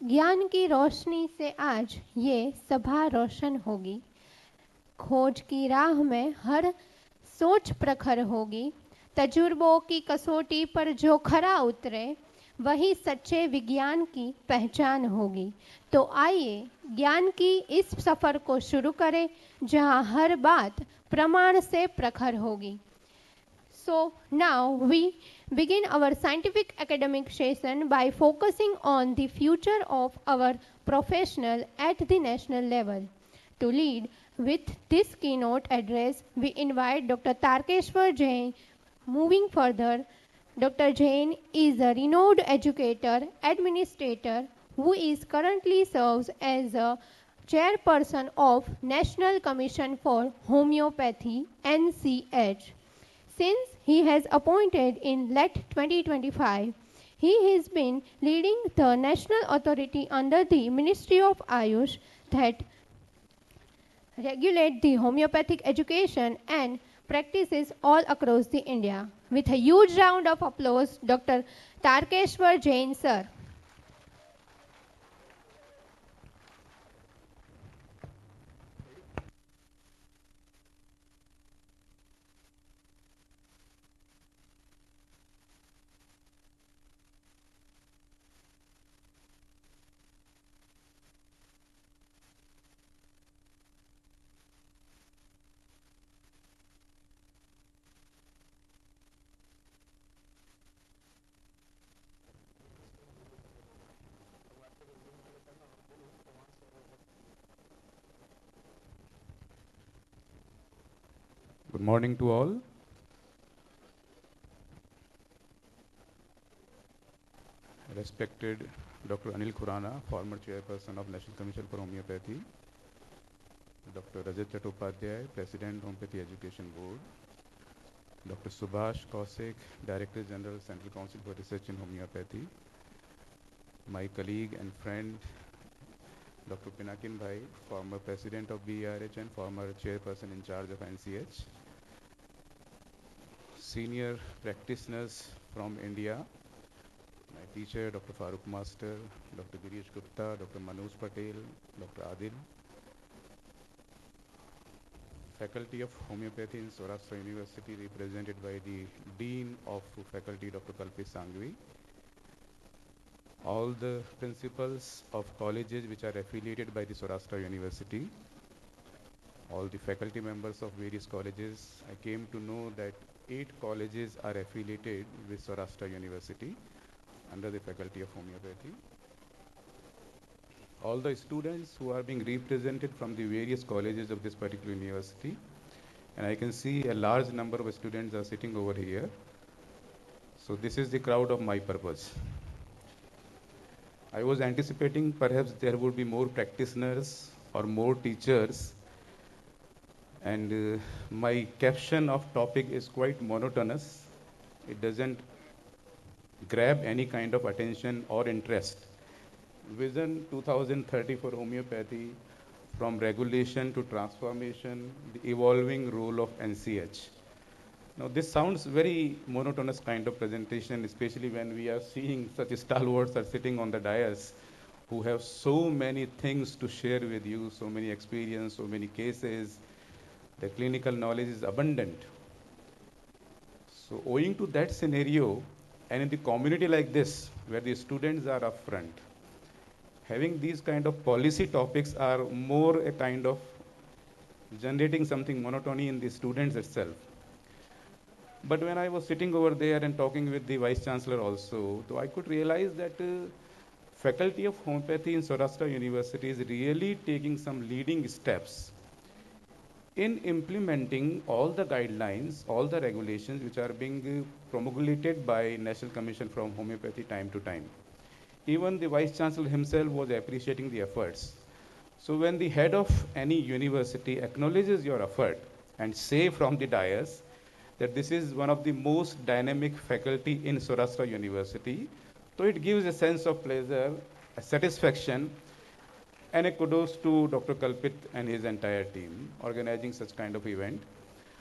ज्ञान की रोशनी से आज ये सभा रोशन होगी। खोज की राह में हर सोच प्रखर होगी। तजुर्बों की कसौटी पर जो खरा उतरे, वही सच्चे विज्ञान की पहचान होगी। तो आइए ज्ञान की इस सफ़र को शुरू करें, जहां हर बात प्रमाण से प्रखर होगी। So now we begin our scientific academic session by focusing on the future of our professional at the national level. To lead with this keynote address, we invite Dr. Tarkeshwar Jain. Moving further, Dr. Jain is a renowned educator, administrator, who is currently serves as a chairperson of National Commission for Homeopathy, NCH. Since he has appointed in late 2025, he has been leading the national authority under the Ministry of Ayush that regulate the homeopathic education and practices all across the India. With a huge round of applause, Dr. Tarkeshwar Jain, sir. Good morning to all. Respected Dr. Anil Khurana, former chairperson of National Commission for Homeopathy. Dr. Rajat Chattopadhyay, President, Homeopathy Education Board. Dr. Subhash Kaushik, Director General, Central Council for Research in Homeopathy. My colleague and friend, Dr. Pinakin Bhai, former President of BERH and former chairperson in charge of NCH. Senior practitioners from India, my teacher, Dr. Farooq Master, Dr. Girish Gupta, Dr. Manoj Patel, Dr. Adil. Faculty of Homeopathy in Saurashtra University, represented by the Dean of Faculty, Dr. Kalpit Sangvi. All the principals of colleges which are affiliated by the Saurashtra University. All the faculty members of various colleges. I came to know that 8 colleges are affiliated with Saurashtra University under the Faculty of Homeopathy. All the students who are being represented from the various colleges of this particular university, and I can see a large number of students are sitting over here. So this is the crowd of my purpose. I was anticipating perhaps there would be more practitioners or more teachers, and my caption of topic is quite monotonous. It doesn't grab any kind of attention or interest. Vision 2030 for homeopathy, from regulation to transformation, the evolving role of NCH. Now this sounds very monotonous kind of presentation, especially when we are seeing such stalwarts are sitting on the dais who have so many things to share with you, so many experience, so many cases. The clinical knowledge is abundant. So owing to that scenario, and in the community like this, where the students are upfront, having these kind of policy topics are more a kind of generating something monotony in the students itself. But when I was sitting over there and talking with the Vice Chancellor also, so I could realize that Faculty of Homeopathy in Saurashtra University is really taking some leading steps in implementing all the guidelines, all the regulations which are being promulgated by National Commission from Homeopathy time to time. Even the Vice Chancellor himself was appreciating the efforts. So when the head of any university acknowledges your effort and say from the dais that this is one of the most dynamic faculty in Saurashtra University, so it gives a sense of pleasure, a satisfaction, and a kudos to Dr. Kalpit and his entire team organizing such kind of event.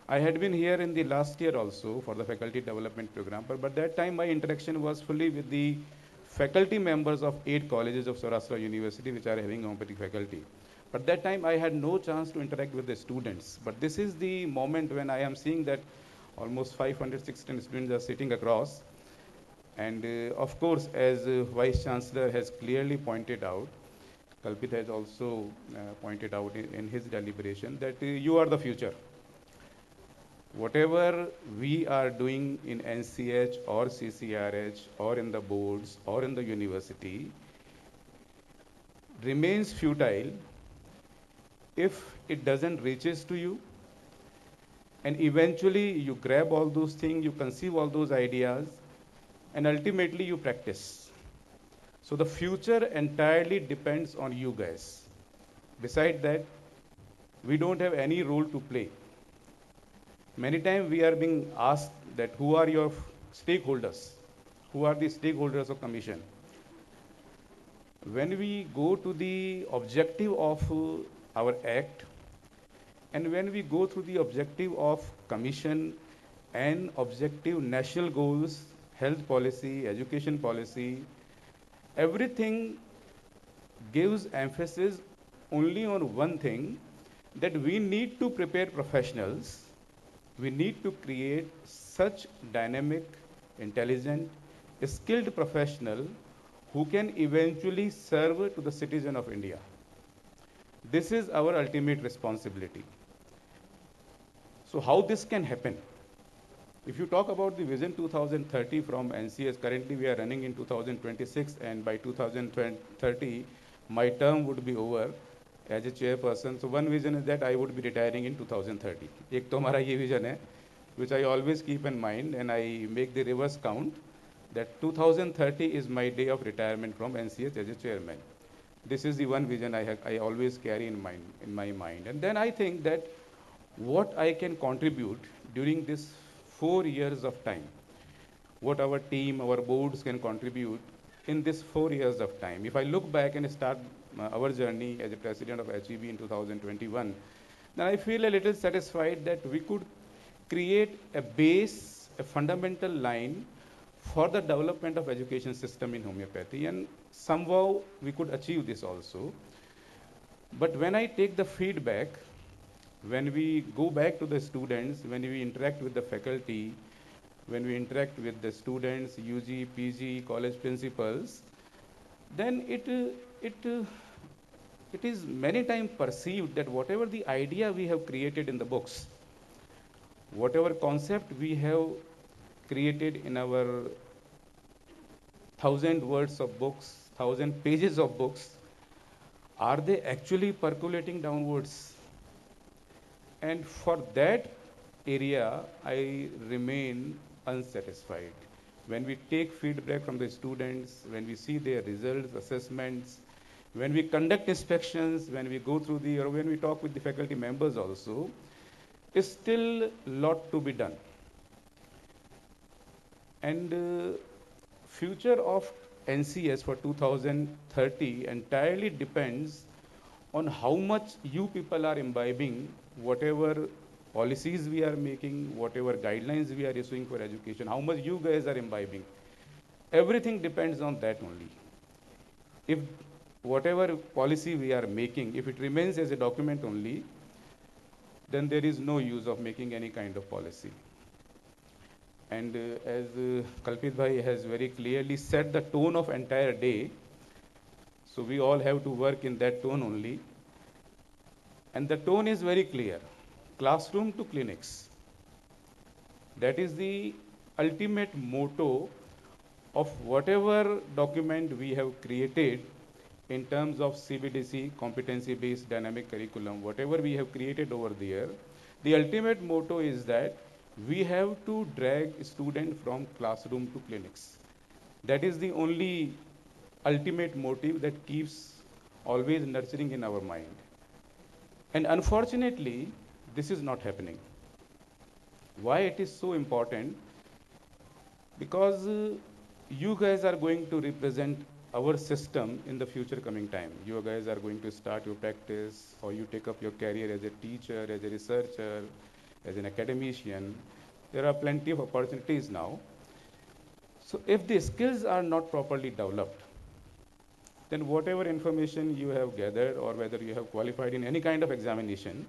I had been here in the last year also for the faculty development program, but that time my interaction was fully with the faculty members of 8 colleges of Saurashtra University which are having homeopathic faculty. But that time I had no chance to interact with the students. But this is the moment when I am seeing that almost 500, 600 students are sitting across. And of course, as Vice Chancellor has clearly pointed out, Kalpit has also pointed out in his deliberation that you are the future. Whatever we are doing in NCH or CCRH or in the boards or in the university remains futile if it doesn't reaches to you, and eventually you grab all those things, you conceive all those ideas, and ultimately you practice. So the future entirely depends on you guys. Besides that, we don't have any role to play. Many times we are being asked that who are your stakeholders? Who are the stakeholders of commission? When we go to the objective of our act, and when we go through the objective of commission and objective national goals, health policy, education policy, everything gives emphasis only on one thing, that we need to prepare professionals. We need to create such dynamic, intelligent, skilled professional who can eventually serve to the citizen of India. This is our ultimate responsibility. So how this can happen? If you talk about the Vision 2030 from NCS, currently we are running in 2026, and by 2030, my term would be over as a chairperson. So one vision is that I would be retiring in 2030. एक तो हमारा ये vision है, which I always keep in mind, and I make the reverse count, that 2030 is my day of retirement from NCS as a chairman. This is the one vision I always carry in my mind. And then I think that what I can contribute during this 4 years of time, what our team, our boards can contribute in this 4 years of time. If I look back and start our journey as a president of HEB in 2021, then I feel a little satisfied that we could create a base, a fundamental line for the development of education system in homeopathy, and somehow we could achieve this also. But when I take the feedback, when we go back to the students, when we interact with the faculty, when we interact with the students, UG, PG, college principals, then it is many times perceived that whatever the idea we have created in the books, whatever concept we have created in our 1,000 words of books, 1,000 pages of books, are they actually percolating downwards? And for that area, I remain unsatisfied. When we take feedback from the students, when we see their results, assessments, when we conduct inspections, when we go through or when we talk with the faculty members also, is still a lot to be done. And future of NCS for 2030 entirely depends on how much you people are imbibing whatever policies we are making, whatever guidelines we are issuing for education, how much you guys are imbibing. Everything depends on that only. If whatever policy we are making, if it remains as a document only, then there is no use of making any kind of policy. And as Kalpit Bhai has very clearly set the tone of entire day, so we all have to work in that tone only. And the tone is very clear, classroom to clinics. That is the ultimate motto of whatever document we have created in terms of CBDC, competency-based dynamic curriculum, whatever we have created over there. The ultimate motto is that we have to drag students from classroom to clinics. That is the only ultimate motive that keeps always nurturing in our mind. And unfortunately, this is not happening. Why it is so important? Because you guys are going to represent our system in the future coming time. You guys are going to start your practice, or you take up your career as a teacher, as a researcher, as an academician. There are plenty of opportunities now. So if the skills are not properly developed, then whatever information you have gathered or whether you have qualified in any kind of examination,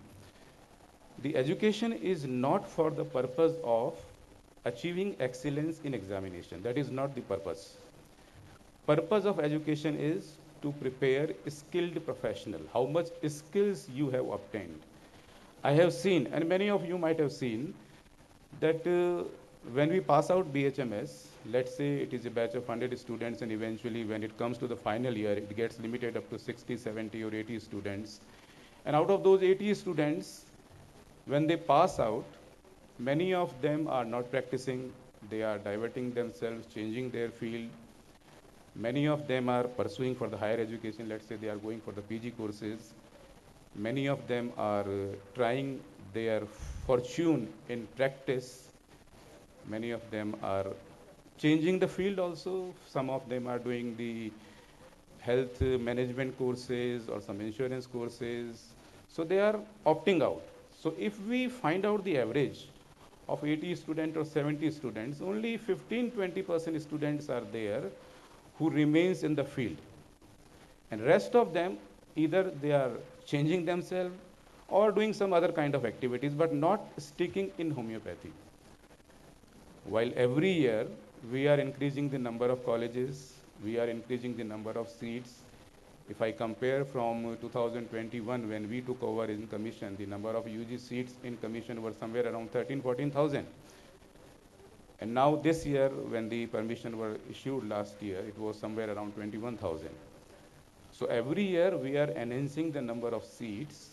the education is not for the purpose of achieving excellence in examination. That is not the purpose. Purpose of education is to prepare a skilled professional. How much skills you have obtained. I have seen, and many of you might have seen, that when we pass out BHMS, let's say it is a batch of 100 students, and eventually when it comes to the final year, it gets limited up to 60, 70, or 80 students. And out of those 80 students, when they pass out, many of them are not practicing, they are diverting themselves, changing their field. Many of them are pursuing for the higher education, let's say they are going for the PG courses. Many of them are trying their fortune in practice. Many of them are changing the field also. Some of them are doing the health management courses or some insurance courses. So they are opting out. So if we find out the average of 80 students or 70 students, only 15-20% students are there who remains in the field. And rest of them, either they are changing themselves or doing some other kind of activities, but not sticking in homeopathy. While every year we are increasing the number of colleges, we are increasing the number of seats. If I compare from 2021, when we took over in commission, the number of UG seats in commission were somewhere around 13,000-14,000. And now this year, when the permission were issued last year, it was somewhere around 21,000. So every year we are enhancing the number of seats,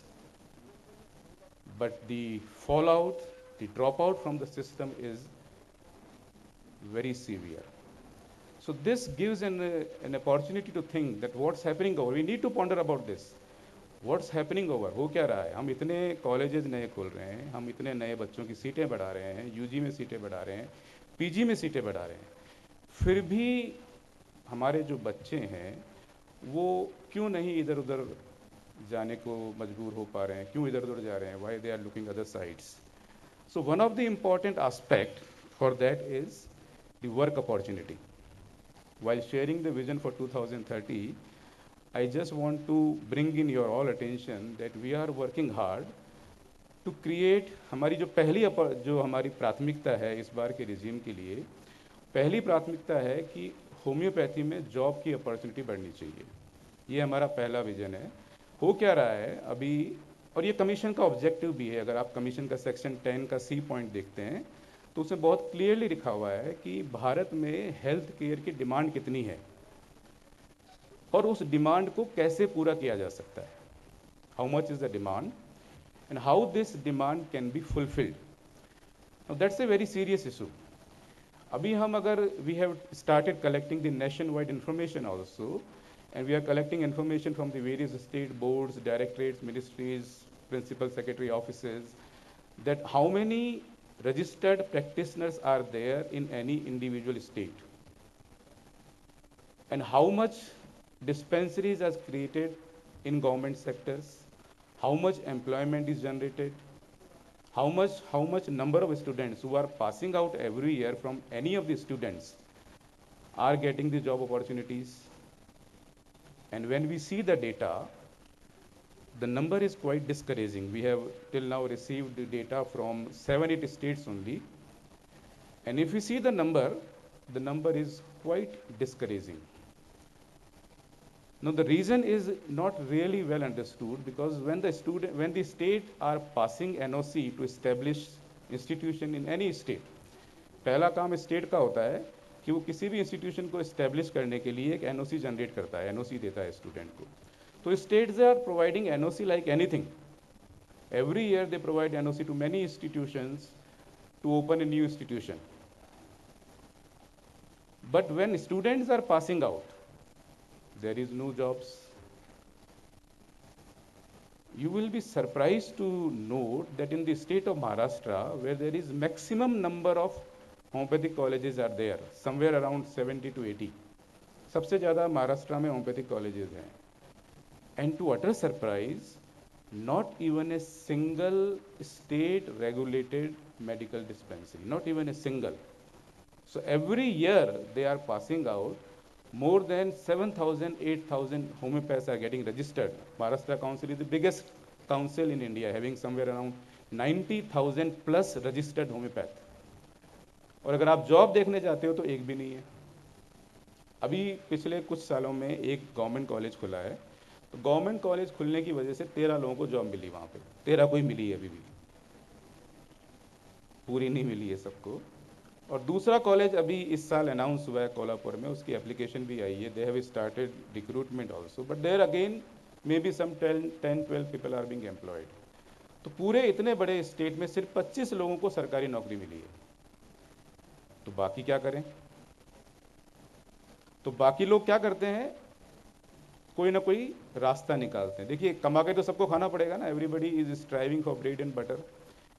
but the fallout, the dropout from the system is very severe. So this gives an opportunity to think that what's happening over. We need to ponder about this. What's happening over? हो क्या रहा है? हम इतने colleges नए खोल रहे हैं, हम इतने नए बच्चों की सीटें बढ़ा रहे हैं, यूजी में सीटें बढ़ा रहे हैं, पीजी में सीटें बढ़ा रहे हैं, फिर भी हमारे जो बच्चे हैं वो क्यों नहीं इधर उधर जाने को मजबूर हो पा रहे हैं, क्यों इधर उधर जा रहे हैं? Why they are looking other sides? So one of the important aspect for that is the work opportunity. While sharing the vision for 2030, I just want to bring in your all attention that we are working hard to create हमारी जो हमारी प्राथमिकता है इस बार के regime के लिए, पहली प्राथमिकता है कि होम्योपैथी में जॉब की अपॉर्चुनिटी बढ़नी चाहिए. ये हमारा पहला विजन है. हो क्या रहा है अभी, और ये कमीशन का ऑब्जेक्टिव भी है. अगर आप कमीशन का सेक्शन 10 का सी पॉइंट देखते हैं तो उसमें बहुत क्लियरली लिखा हुआ है कि भारत में हेल्थ केयर की डिमांड कितनी है और उस डिमांड को कैसे पूरा किया जा सकता है. How much is the demand and how this demand can be fulfilled. Now that's a very serious issue. अभी हम अगर we have started collecting the nationwide information also, and we are collecting information from the various state boards, directorates, ministries, principal secretary offices, that how many registered practitioners are there in any individual state, and how much dispensaries are created in government sectors, how much employment is generated, how much number of students who are passing out every year from any of the students are getting the job opportunities. And when we see the data, the number is quite discouraging. We have till now received the data from 7-8 states only, and if we see the number is quite discouraging. Now the reason is not really well understood, because when the state are passing NOC to establish institution in any state, पहला काम state का होता है कि वो किसी भी institution को एस्टेब्लिश करने के लिए एक एनओसी जनरेट करता है, एनओसी देता है स्टूडेंट को. तो states are providing NOC like anything. Every year they provide NOC to many institutions to open a new institution. But when students are passing out, there is no jobs. You will be surprised to note that in the state of Maharashtra, where there is maximum number of homeopathic colleges are there, somewhere around 70 to 80. सबसे ज़्यादा महाराष्ट्र में homeopathic colleges हैं. And to utter surprise, not even a single state regulated medical dispensary, not even a single. So every year they are passing out. More than 7,000, 8,000 homeopaths are getting registered. Maharashtra Council is the biggest council in India, having somewhere around 90,000 plus registered homeopath. और अगर आप job देखने जाते हो तो एक भी नहीं है। अभी पिछले कुछ सालों में एक गवर्नमेंट कॉलेज खुला है, तो गवर्नमेंट कॉलेज खुलने की वजह से 13 लोगों को जॉब मिली वहाँ पे, 13 को ही मिली है, अभी भी पूरी नहीं मिली है सबको। और दूसरा कॉलेज अभी इस साल अनाउंस हुआ है कोल्हापुर में, उसकी एप्लीकेशन भी आई है, they have started recruitment also, but there again maybe some 10-12 people are being employed. तो पूरे इतने बड़े स्टेट में सिर्फ 25 लोगों को सरकारी नौकरी मिली है, तो बाकी क्या करें? तो बाकी लोग क्या करते हैं, कोई ना कोई रास्ता निकालते हैं। देखिए, कमा के तो सबको खाना पड़ेगा ना, everybody is striving for bread and butter.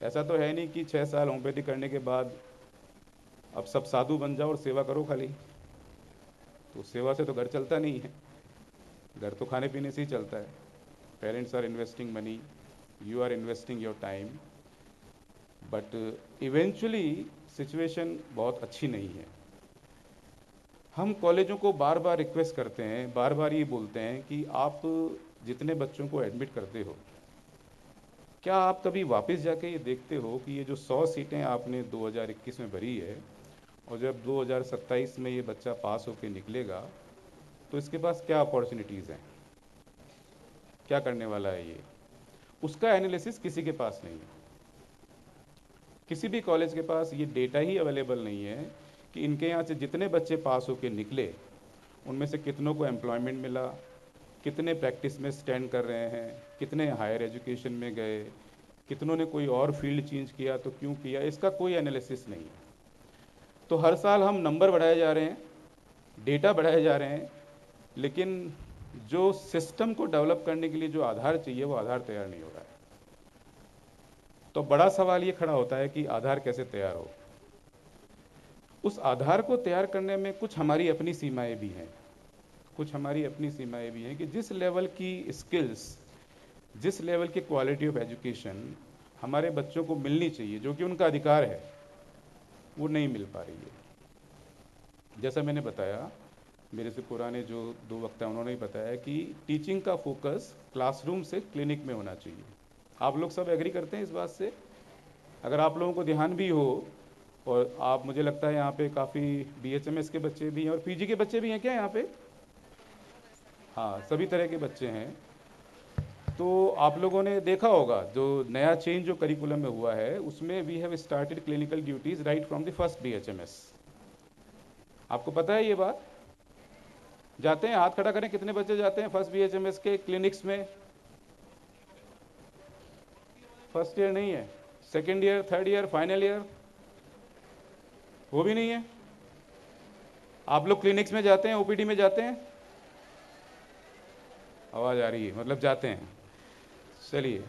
ऐसा तो है नहीं कि 6 साल होम्योपैथी करने के बाद अब सब साधु बन जाओ और सेवा करो खाली, तो सेवा से तो घर चलता नहीं है, घर तो खाने पीने से ही चलता है। Parents are investing money, you are investing your time, but eventually situation बहुत अच्छी नहीं है। हम कॉलेजों को बार बार रिक्वेस्ट करते हैं, बार बार ये बोलते हैं कि आप जितने बच्चों को एडमिट करते हो, क्या आप कभी वापस जाके ये देखते हो कि ये जो 100 सीटें आपने 2021 में भरी है, और जब 2027 में ये बच्चा पास होकर निकलेगा तो इसके पास क्या अपॉर्चुनिटीज़ हैं, क्या करने वाला है ये, उसका एनालिसिस किसी के पास नहीं है। किसी भी कॉलेज के पास ये डेटा ही अवेलेबल नहीं है कि इनके यहाँ से जितने बच्चे पास होकर निकले उनमें से कितनों को एम्प्लॉयमेंट मिला, कितने प्रैक्टिस में स्टैंड कर रहे हैं, कितने हायर एजुकेशन में गए, कितनों ने कोई और फील्ड चेंज किया तो क्यों किया, इसका कोई एनालिसिस नहीं है। तो हर साल हम नंबर बढ़ाए जा रहे हैं, डेटा बढ़ाए जा रहे हैं, लेकिन जो सिस्टम को डेवलप करने के लिए जो आधार चाहिए वो आधार तैयार नहीं हो रहा है। तो बड़ा सवाल ये खड़ा होता है कि आधार कैसे तैयार हो। उस आधार को तैयार करने में कुछ हमारी अपनी सीमाएं भी हैं, कुछ हमारी अपनी सीमाएं भी हैं कि जिस लेवल की स्किल्स, जिस लेवल की क्वालिटी ऑफ एजुकेशन हमारे बच्चों को मिलनी चाहिए, जो कि उनका अधिकार है, वो नहीं मिल पा रही है। जैसा मैंने बताया, मेरे से पुराने जो 2 वक्ता उन्होंने भी बताया कि टीचिंग का फोकस क्लासरूम से क्लिनिक में होना चाहिए। आप लोग सब एग्री करते हैं इस बात से? अगर आप लोगों को ध्यान भी हो, और आप, मुझे लगता है यहाँ पे काफ़ी BHMS के बच्चे भी हैं और PG के बच्चे भी हैं क्या यहाँ पे? हाँ, सभी तरह के बच्चे हैं। तो आप लोगों ने देखा होगा जो नया चेंज जो करिकुलम में हुआ है, उसमें we have started clinical duties right from the first BHMS। आपको पता है ये बात? जाते हैं, हाथ खड़ा करें, कितने बच्चे जाते हैं फर्स्ट BHMS के क्लिनिक्स में? फर्स्ट ईयर नहीं है, second year, third year, final year, वो भी नहीं है। आप लोग क्लिनिक्स में जाते हैं, OPD में जाते हैं? आवाज़ आ रही है, मतलब जाते हैं। चलिए,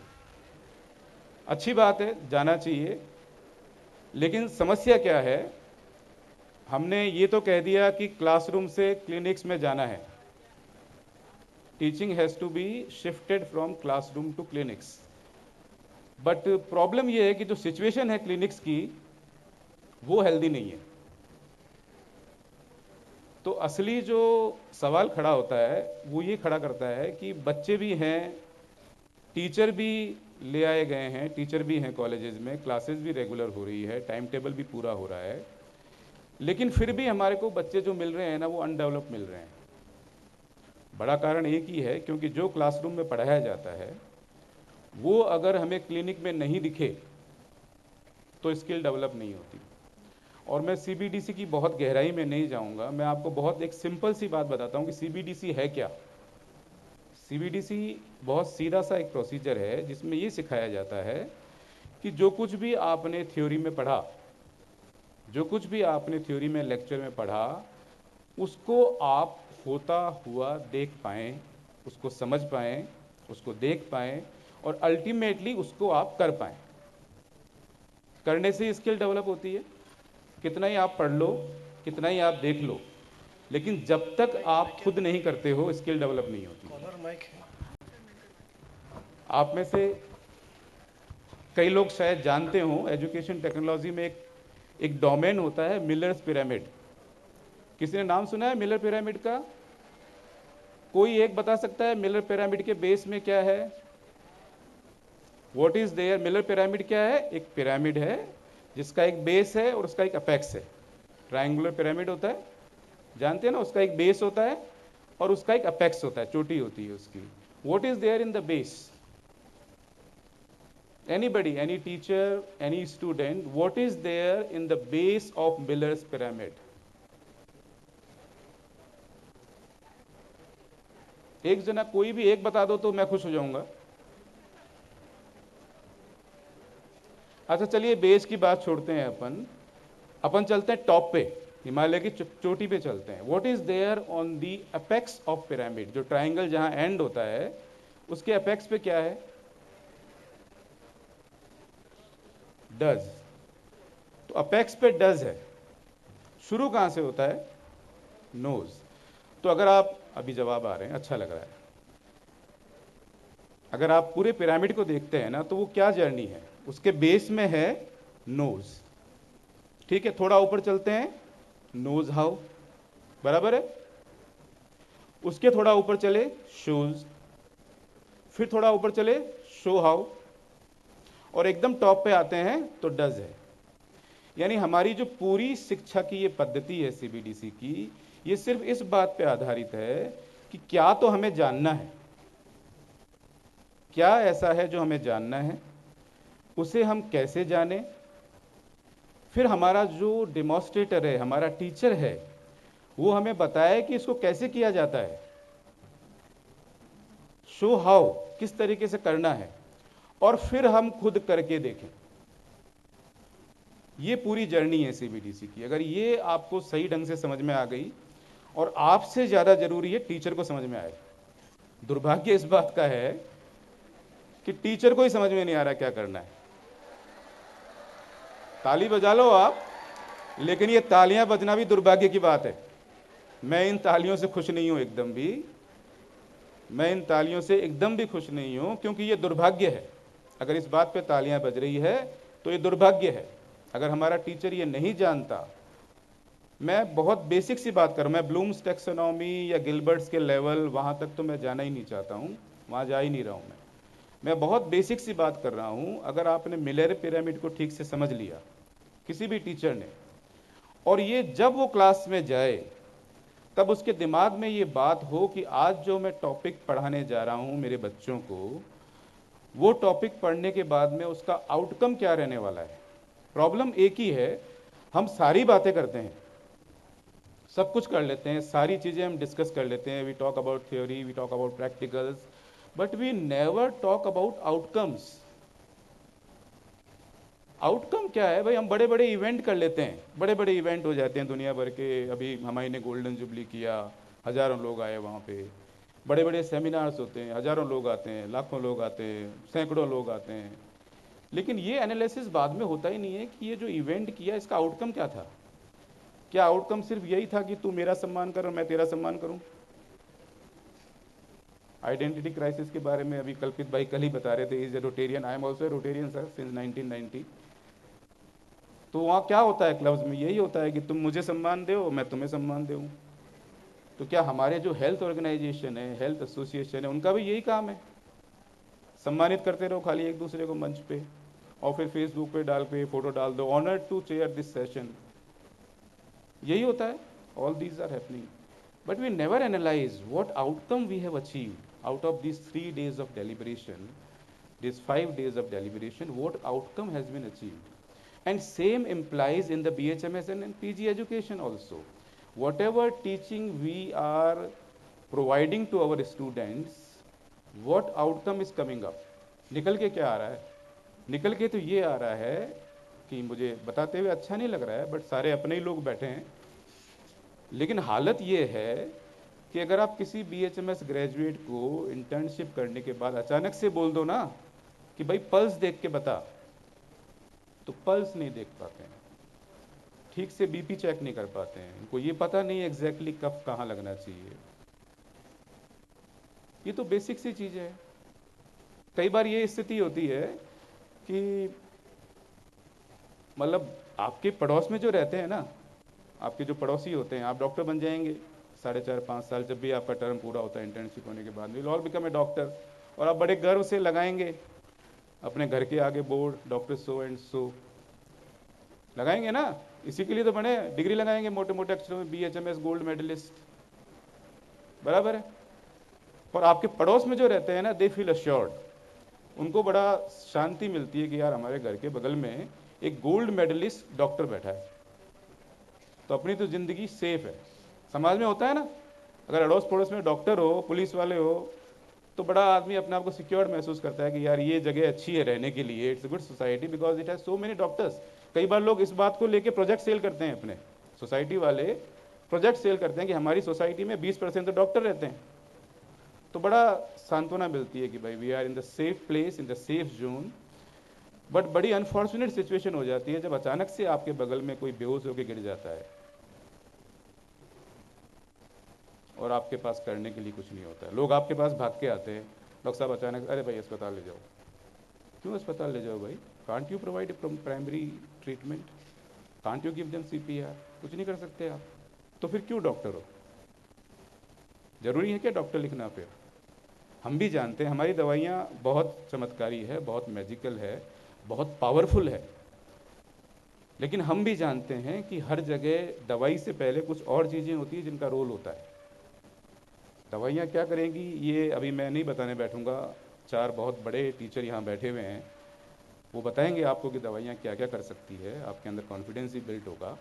अच्छी बात है, जाना चाहिए, लेकिन समस्या क्या है? हमने ये तो कह दिया कि क्लासरूम से क्लिनिक्स में जाना है, teaching has to be shifted from classroom to clinics, but problem ये है कि जो सिचुएशन है क्लिनिक्स की वो हेल्दी नहीं है। तो असली जो सवाल खड़ा होता है वो ये खड़ा करता है कि बच्चे भी हैं, टीचर भी ले आए गए हैं, टीचर भी हैं कॉलेजेस में, क्लासेस भी रेगुलर हो रही है, टाइम टेबल भी पूरा हो रहा है, लेकिन फिर भी हमारे को बच्चे जो मिल रहे हैं ना वो अनडेवलप मिल रहे हैं। बड़ा कारण एक ही है, क्योंकि जो क्लासरूम में पढ़ाया जाता है वो अगर हमें क्लिनिक में नहीं दिखे तो स्किल डेवलप नहीं होती। और मैं CBDC की बहुत गहराई में नहीं जाऊंगा, मैं आपको बहुत एक सिंपल सी बात बताता हूं कि CBDC है क्या। CBDC बहुत सीधा सा एक प्रोसीजर है जिसमें ये सिखाया जाता है कि जो कुछ भी आपने थ्योरी में पढ़ा, जो कुछ भी आपने थ्योरी में लेक्चर में पढ़ा, उसको आप होता हुआ देख पाएँ, उसको समझ पाएँ, उसको देख पाएँ, और अल्टीमेटली उसको आप कर पाएँ। करने से स्किल डेवलप होती है। कितना ही आप पढ़ लो, कितना ही आप देख लो, लेकिन जब तक आप खुद नहीं करते हो स्किल डेवलप नहीं होती। आप में से कई लोग शायद जानते हो, एजुकेशन टेक्नोलॉजी में एक एक डोमेन होता है मिलर्स पिरामिड। किसी ने नाम सुना है मिलर पिरामिड का? कोई एक बता सकता है मिलर पिरामिड के बेस में क्या है? What is there? Miller pyramid क्या है? एक पिरामिड है जिसका एक बेस है और उसका एक अपेक्स है। ट्रायंगुलर पिरामिड होता है, जानते हैं ना, उसका एक बेस होता है और उसका एक अपेक्स होता है, चोटी होती है उसकी। What is there in the base? Anybody, any teacher, any student, what is there in the base of Miller's pyramid? एक जना कोई भी एक बता दो तो मैं खुश हो जाऊंगा। अच्छा चलिए बेस की बात छोड़ते हैं, अपन चलते हैं टॉप पे, हिमालय की चोटी पे चलते हैं। What is there on the apex of pyramid? जो ट्राइंगल जहां एंड होता है उसके अपेक्स पे क्या है? डज। तो अपेक्स पे डज है, शुरू कहां से होता है? नोज। तो अगर आप, अभी जवाब आ रहे हैं, अच्छा लग रहा है, अगर आप पूरे पिरामिड को देखते हैं ना तो वो क्या जर्नी है? उसके बेस में है नोज, ठीक है। थोड़ा ऊपर चलते हैं, नोज हाउ, बराबर है। उसके थोड़ा ऊपर चले, शोज, फिर थोड़ा ऊपर चले, शो हाउ, और एकदम टॉप पे आते हैं तो डज है। यानी हमारी जो पूरी शिक्षा की ये पद्धति है सीबीडीसी की, ये सिर्फ इस बात पे आधारित है कि क्या तो हमें जानना है, क्या ऐसा है जो हमें जानना है, उसे हम कैसे जानें, फिर हमारा जो डेमोन्स्ट्रेटर है, हमारा टीचर है, वो हमें बताए कि इसको कैसे किया जाता है, शो हाउ, किस तरीके से करना है, और फिर हम खुद करके देखें। ये पूरी जर्नी है सीबीडीसी की। अगर ये आपको सही ढंग से समझ में आ गई, और आपसे ज्यादा जरूरी है टीचर को समझ में आए। दुर्भाग्य इस बात का है कि टीचर को ही समझ में नहीं आ रहा क्या करना है। ताली बजा लो आप, लेकिन ये तालियां बजना भी दुर्भाग्य की बात है। मैं इन तालियों से खुश नहीं हूं, एकदम भी मैं इन तालियों से एकदम भी खुश नहीं हूं, क्योंकि ये दुर्भाग्य है। अगर इस बात पे तालियां बज रही है तो ये दुर्भाग्य है। अगर हमारा टीचर ये नहीं जानता, मैं बहुत बेसिक सी बात करूं, मैं ब्लूम्स टैक्सोनॉमी या गिलबर्ट्स के लेवल वहां तक तो मैं जाना ही नहीं चाहता हूं, वहां जा ही नहीं रहा हूं। मैं बहुत बेसिक सी बात कर रहा हूं। अगर आपने मिलर पिरामिड को ठीक से समझ लिया, किसी भी टीचर ने, और ये जब वो क्लास में जाए तब उसके दिमाग में ये बात हो कि आज जो मैं टॉपिक पढ़ाने जा रहा हूं मेरे बच्चों को, वो टॉपिक पढ़ने के बाद में उसका आउटकम क्या रहने वाला है। प्रॉब्लम एक ही है, हम सारी बातें करते हैं, सब कुछ कर लेते हैं, सारी चीजें हम डिस्कस कर लेते हैं, we talk about theory, we talk about practicals, but we never talk about outcomes. Outcome क्या है भाई? हम बड़े बड़े इवेंट कर लेते हैं, बड़े बड़े इवेंट हो जाते हैं दुनिया भर के। अभी हमारे ने गोल्डन जुबली किया, हजारों लोग आए वहाँ पे, बड़े बड़े सेमिनार्स होते हैं, हजारों लोग आते हैं, लाखों लोग आते हैं, सैकड़ों लोग आते हैं। लेकिन ये एनालिसिस बाद में होता ही नहीं है कि ये जो इवेंट किया इसका आउटकम क्या था। क्या आउटकम सिर्फ यही था कि तू मेरा सम्मान कर और मैं तेरा सम्मान करूं? आइडेंटिटी क्राइसिस के बारे में अभी कल्पित भाई कल ही बता रहे थे, is a Rotarian, I am also a Rotarian sir since 1990। तो वहाँ क्या होता है क्लब्स में? यही होता है कि तुम मुझे सम्मान दो, मैं तुम्हें सम्मान दूँ। तो क्या हमारे जो हेल्थ ऑर्गेनाइजेशन है, हेल्थ एसोसिएशन है, उनका भी यही काम है? सम्मानित करते रहो खाली एक दूसरे को मंच पे, और फिर फेसबुक पे डाल पे फोटो डाल दो, honoured to chair this session. यही होता है, all these are happening, but we never analyse what outcome we have achieved out of these 3 days of deliberation, these 5 days of deliberation, what outcome has been achieved. And same implies in the BHMS and PG education also. Whatever teaching we are providing to our students, what outcome is coming up? निकल के क्या आ रहा है? निकल के तो ये आ रहा है कि मुझे बताते हुए अच्छा नहीं लग रहा है, बट सारे अपने ही लोग बैठे हैं। लेकिन हालत ये है कि अगर आप किसी BHMS ग्रेजुएट को इंटर्नशिप करने के बाद अचानक से बोल दो ना कि भाई पल्स देख के बता, तो पल्स नहीं देख पाते हैं, ठीक से बीपी चेक नहीं कर पाते हैं, इनको ये पता नहीं एग्जैक्टली कब कहाँ लगना चाहिए। ये तो बेसिक सी चीज है। कई बार ये स्थिति होती है कि मतलब आपके पड़ोस में जो रहते हैं ना, आपके जो पड़ोसी होते हैं, आप डॉक्टर बन जाएंगे 4.5-5 साल, जब भी आपका टर्म पूरा होता है इंटर्नशिप होने के बाद, will all become a doctor. और आप बड़े गर्व से लगाएंगे अपने घर के आगे board, doctor so and so, लगाएंगे ना। इसी के लिए तो बने, डिग्री लगाएंगे मोटे मोटे अक्षरों में, BHMS गोल्ड मेडलिस्ट, बराबर है। और आपके पड़ोस में जो रहते हैं ना, दे फील अश्योर्ड, उनको बड़ा शांति मिलती है कि यार हमारे घर के बगल में एक गोल्ड मेडलिस्ट डॉक्टर बैठा है, तो अपनी तो जिंदगी सेफ है। समाज में होता है ना, अगर अड़ोस पड़ोस में डॉक्टर हो, पुलिस वाले हो, तो बड़ा आदमी अपने आप को सिक्योर्ड महसूस करता है कि यार ये जगह अच्छी है रहने के लिए, it's a good society because it has so many doctors. कई बार लोग इस बात को लेके प्रोजेक्ट सेल करते हैं, अपने सोसाइटी वाले प्रोजेक्ट सेल करते हैं कि हमारी सोसाइटी में 20% तो डॉक्टर रहते हैं। तो बड़ा सांत्वना मिलती है कि भाई we are in the safe place, in the safe zone. But बड़ी अनफॉर्चुनेट सिचुएशन हो जाती है जब अचानक से आपके बगल में कोई बेहोश होकर गिर जाता है और आपके पास करने के लिए कुछ नहीं होता है। लोग आपके पास भाग के आते हैं, डॉक्टर साहब अचानक, अरे भाई अस्पताल ले जाओ। क्यों अस्पताल ले जाओ भाई? Can't you provide primary treatment? Can't you give them CPR? कुछ नहीं कर सकते आप, तो फिर क्यों डॉक्टर हो? जरूरी है क्या डॉक्टर लिखना? फिर हम भी जानते हैं हमारी दवाइयाँ बहुत चमत्कारी है, बहुत मैजिकल है, बहुत पावरफुल है, लेकिन हम भी जानते हैं कि हर जगह दवाई से पहले कुछ और चीज़ें होती हैं जिनका रोल होता है। दवाइयाँ क्या करेंगी ये अभी मैं नहीं बताने बैठूंगा, 4 बहुत बड़े टीचर यहाँ बैठे हुए हैं, वो बताएंगे आपको कि दवाइयाँ क्या क्या कर सकती है, आपके अंदर कॉन्फिडेंस ही बिल्ड होगा।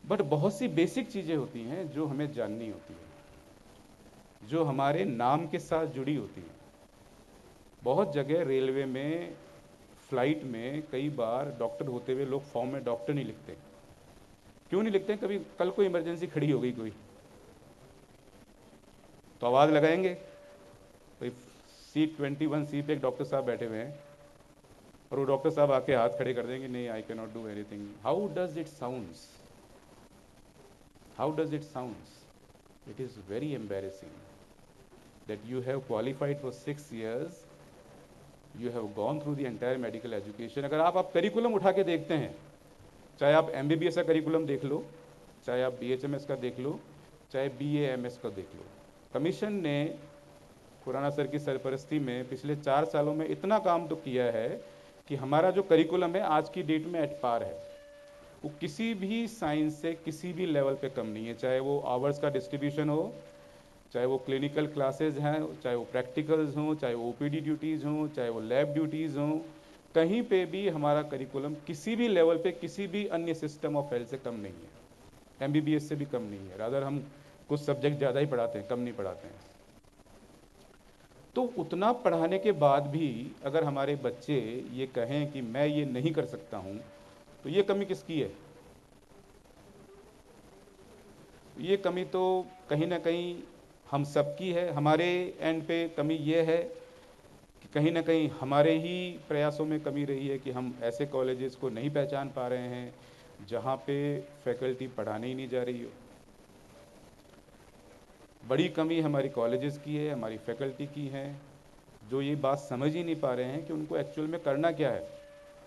बट बहुत सी बेसिक चीज़ें होती हैं जो हमें जाननी होती है, जो हमारे नाम के साथ जुड़ी होती हैं। बहुत जगह रेलवे में, फ्लाइट में कई बार डॉक्टर होते हुए लोग फॉर्म में डॉक्टर नहीं लिखते। क्यों नहीं लिखते? कभी कल कोई इमरजेंसी खड़ी हो गई कोई, तो आवाज़ लगाएंगे भाई सीट 21C पे एक डॉक्टर साहब बैठे हुए हैं, और वो डॉक्टर साहब आके हाथ खड़े कर देंगे, नहीं आई can not do anything. How does it sounds? How does it sounds? It is very embarrassing that you have qualified for 6 years, you have gone through the entire medical education। अगर आप curriculum उठा के देखते हैं, चाहे आप MBBS का curriculum देख लो, चाहे आप BHMS का देख लो, चाहे BAMS का देख लो, कमीशन ने खुराना सर की सरपरस्ती में पिछले 4 सालों में इतना काम तो किया है कि हमारा जो करिकुलम है आज की डेट में एट पार है। वो किसी भी साइंस से किसी भी लेवल पे कम नहीं है, चाहे वो आवर्स का डिस्ट्रीब्यूशन हो, चाहे वो क्लिनिकल क्लासेज हैं, चाहे वो प्रैक्टिकल्स हों, चाहे वो OPD ड्यूटीज़ हों, चाहे वो लैब ड्यूटीज़ हों, कहीं पे भी हमारा करिकुलम किसी भी लेवल पे किसी भी अन्य सिस्टम ऑफ हेल्थ से कम नहीं है, MBBS से भी कम नहीं है। रादर हम कुछ सब्जेक्ट ज़्यादा ही पढ़ाते हैं, कम नहीं पढ़ाते हैं। तो उतना पढ़ाने के बाद भी अगर हमारे बच्चे ये कहें कि मैं ये नहीं कर सकता हूँ, तो ये कमी किसकी है? ये कमी तो कहीं ना कहीं हम सबकी है। हमारे एंड पे कमी ये है कि कहीं ना कहीं हमारे ही प्रयासों में कमी रही है कि हम ऐसे कॉलेजेस को नहीं पहचान पा रहे हैं जहाँ पे फैकल्टी पढ़ाने ही नहीं जा रही हो। बड़ी कमी हमारी कॉलेजेस की है, हमारी फैकल्टी की है, जो ये बात समझ ही नहीं पा रहे हैं कि उनको एक्चुअल में करना क्या है।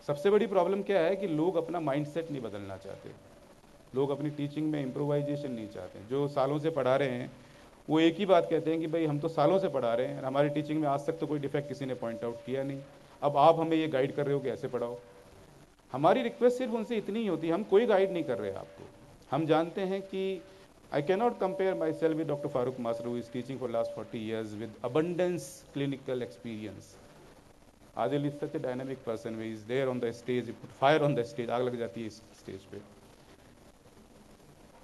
सबसे बड़ी प्रॉब्लम क्या है कि लोग अपना माइंडसेट नहीं बदलना चाहते, लोग अपनी टीचिंग में इम्प्रोवाइजेशन नहीं चाहते। जो सालों से पढ़ा रहे हैं वो एक ही बात कहते हैं कि भाई हम तो सालों से पढ़ा रहे हैं, हमारी टीचिंग में आज तक तो कोई डिफेक्ट किसी ने पॉइंट आउट किया नहीं, अब आप हमें ये गाइड कर रहे हो कि ऐसे पढ़ाओ। हमारी रिक्वेस्ट सिर्फ उनसे इतनी ही होती है, हम कोई गाइड नहीं कर रहे आपको। हम जानते हैं कि I can not compare my self with doctor Farooq Masru, is teaching for last 40 years with abundance clinical experience. Adil is such a dynamic person, we is there on the stage, fire on the stage, आग लग जाती है इस stage पे।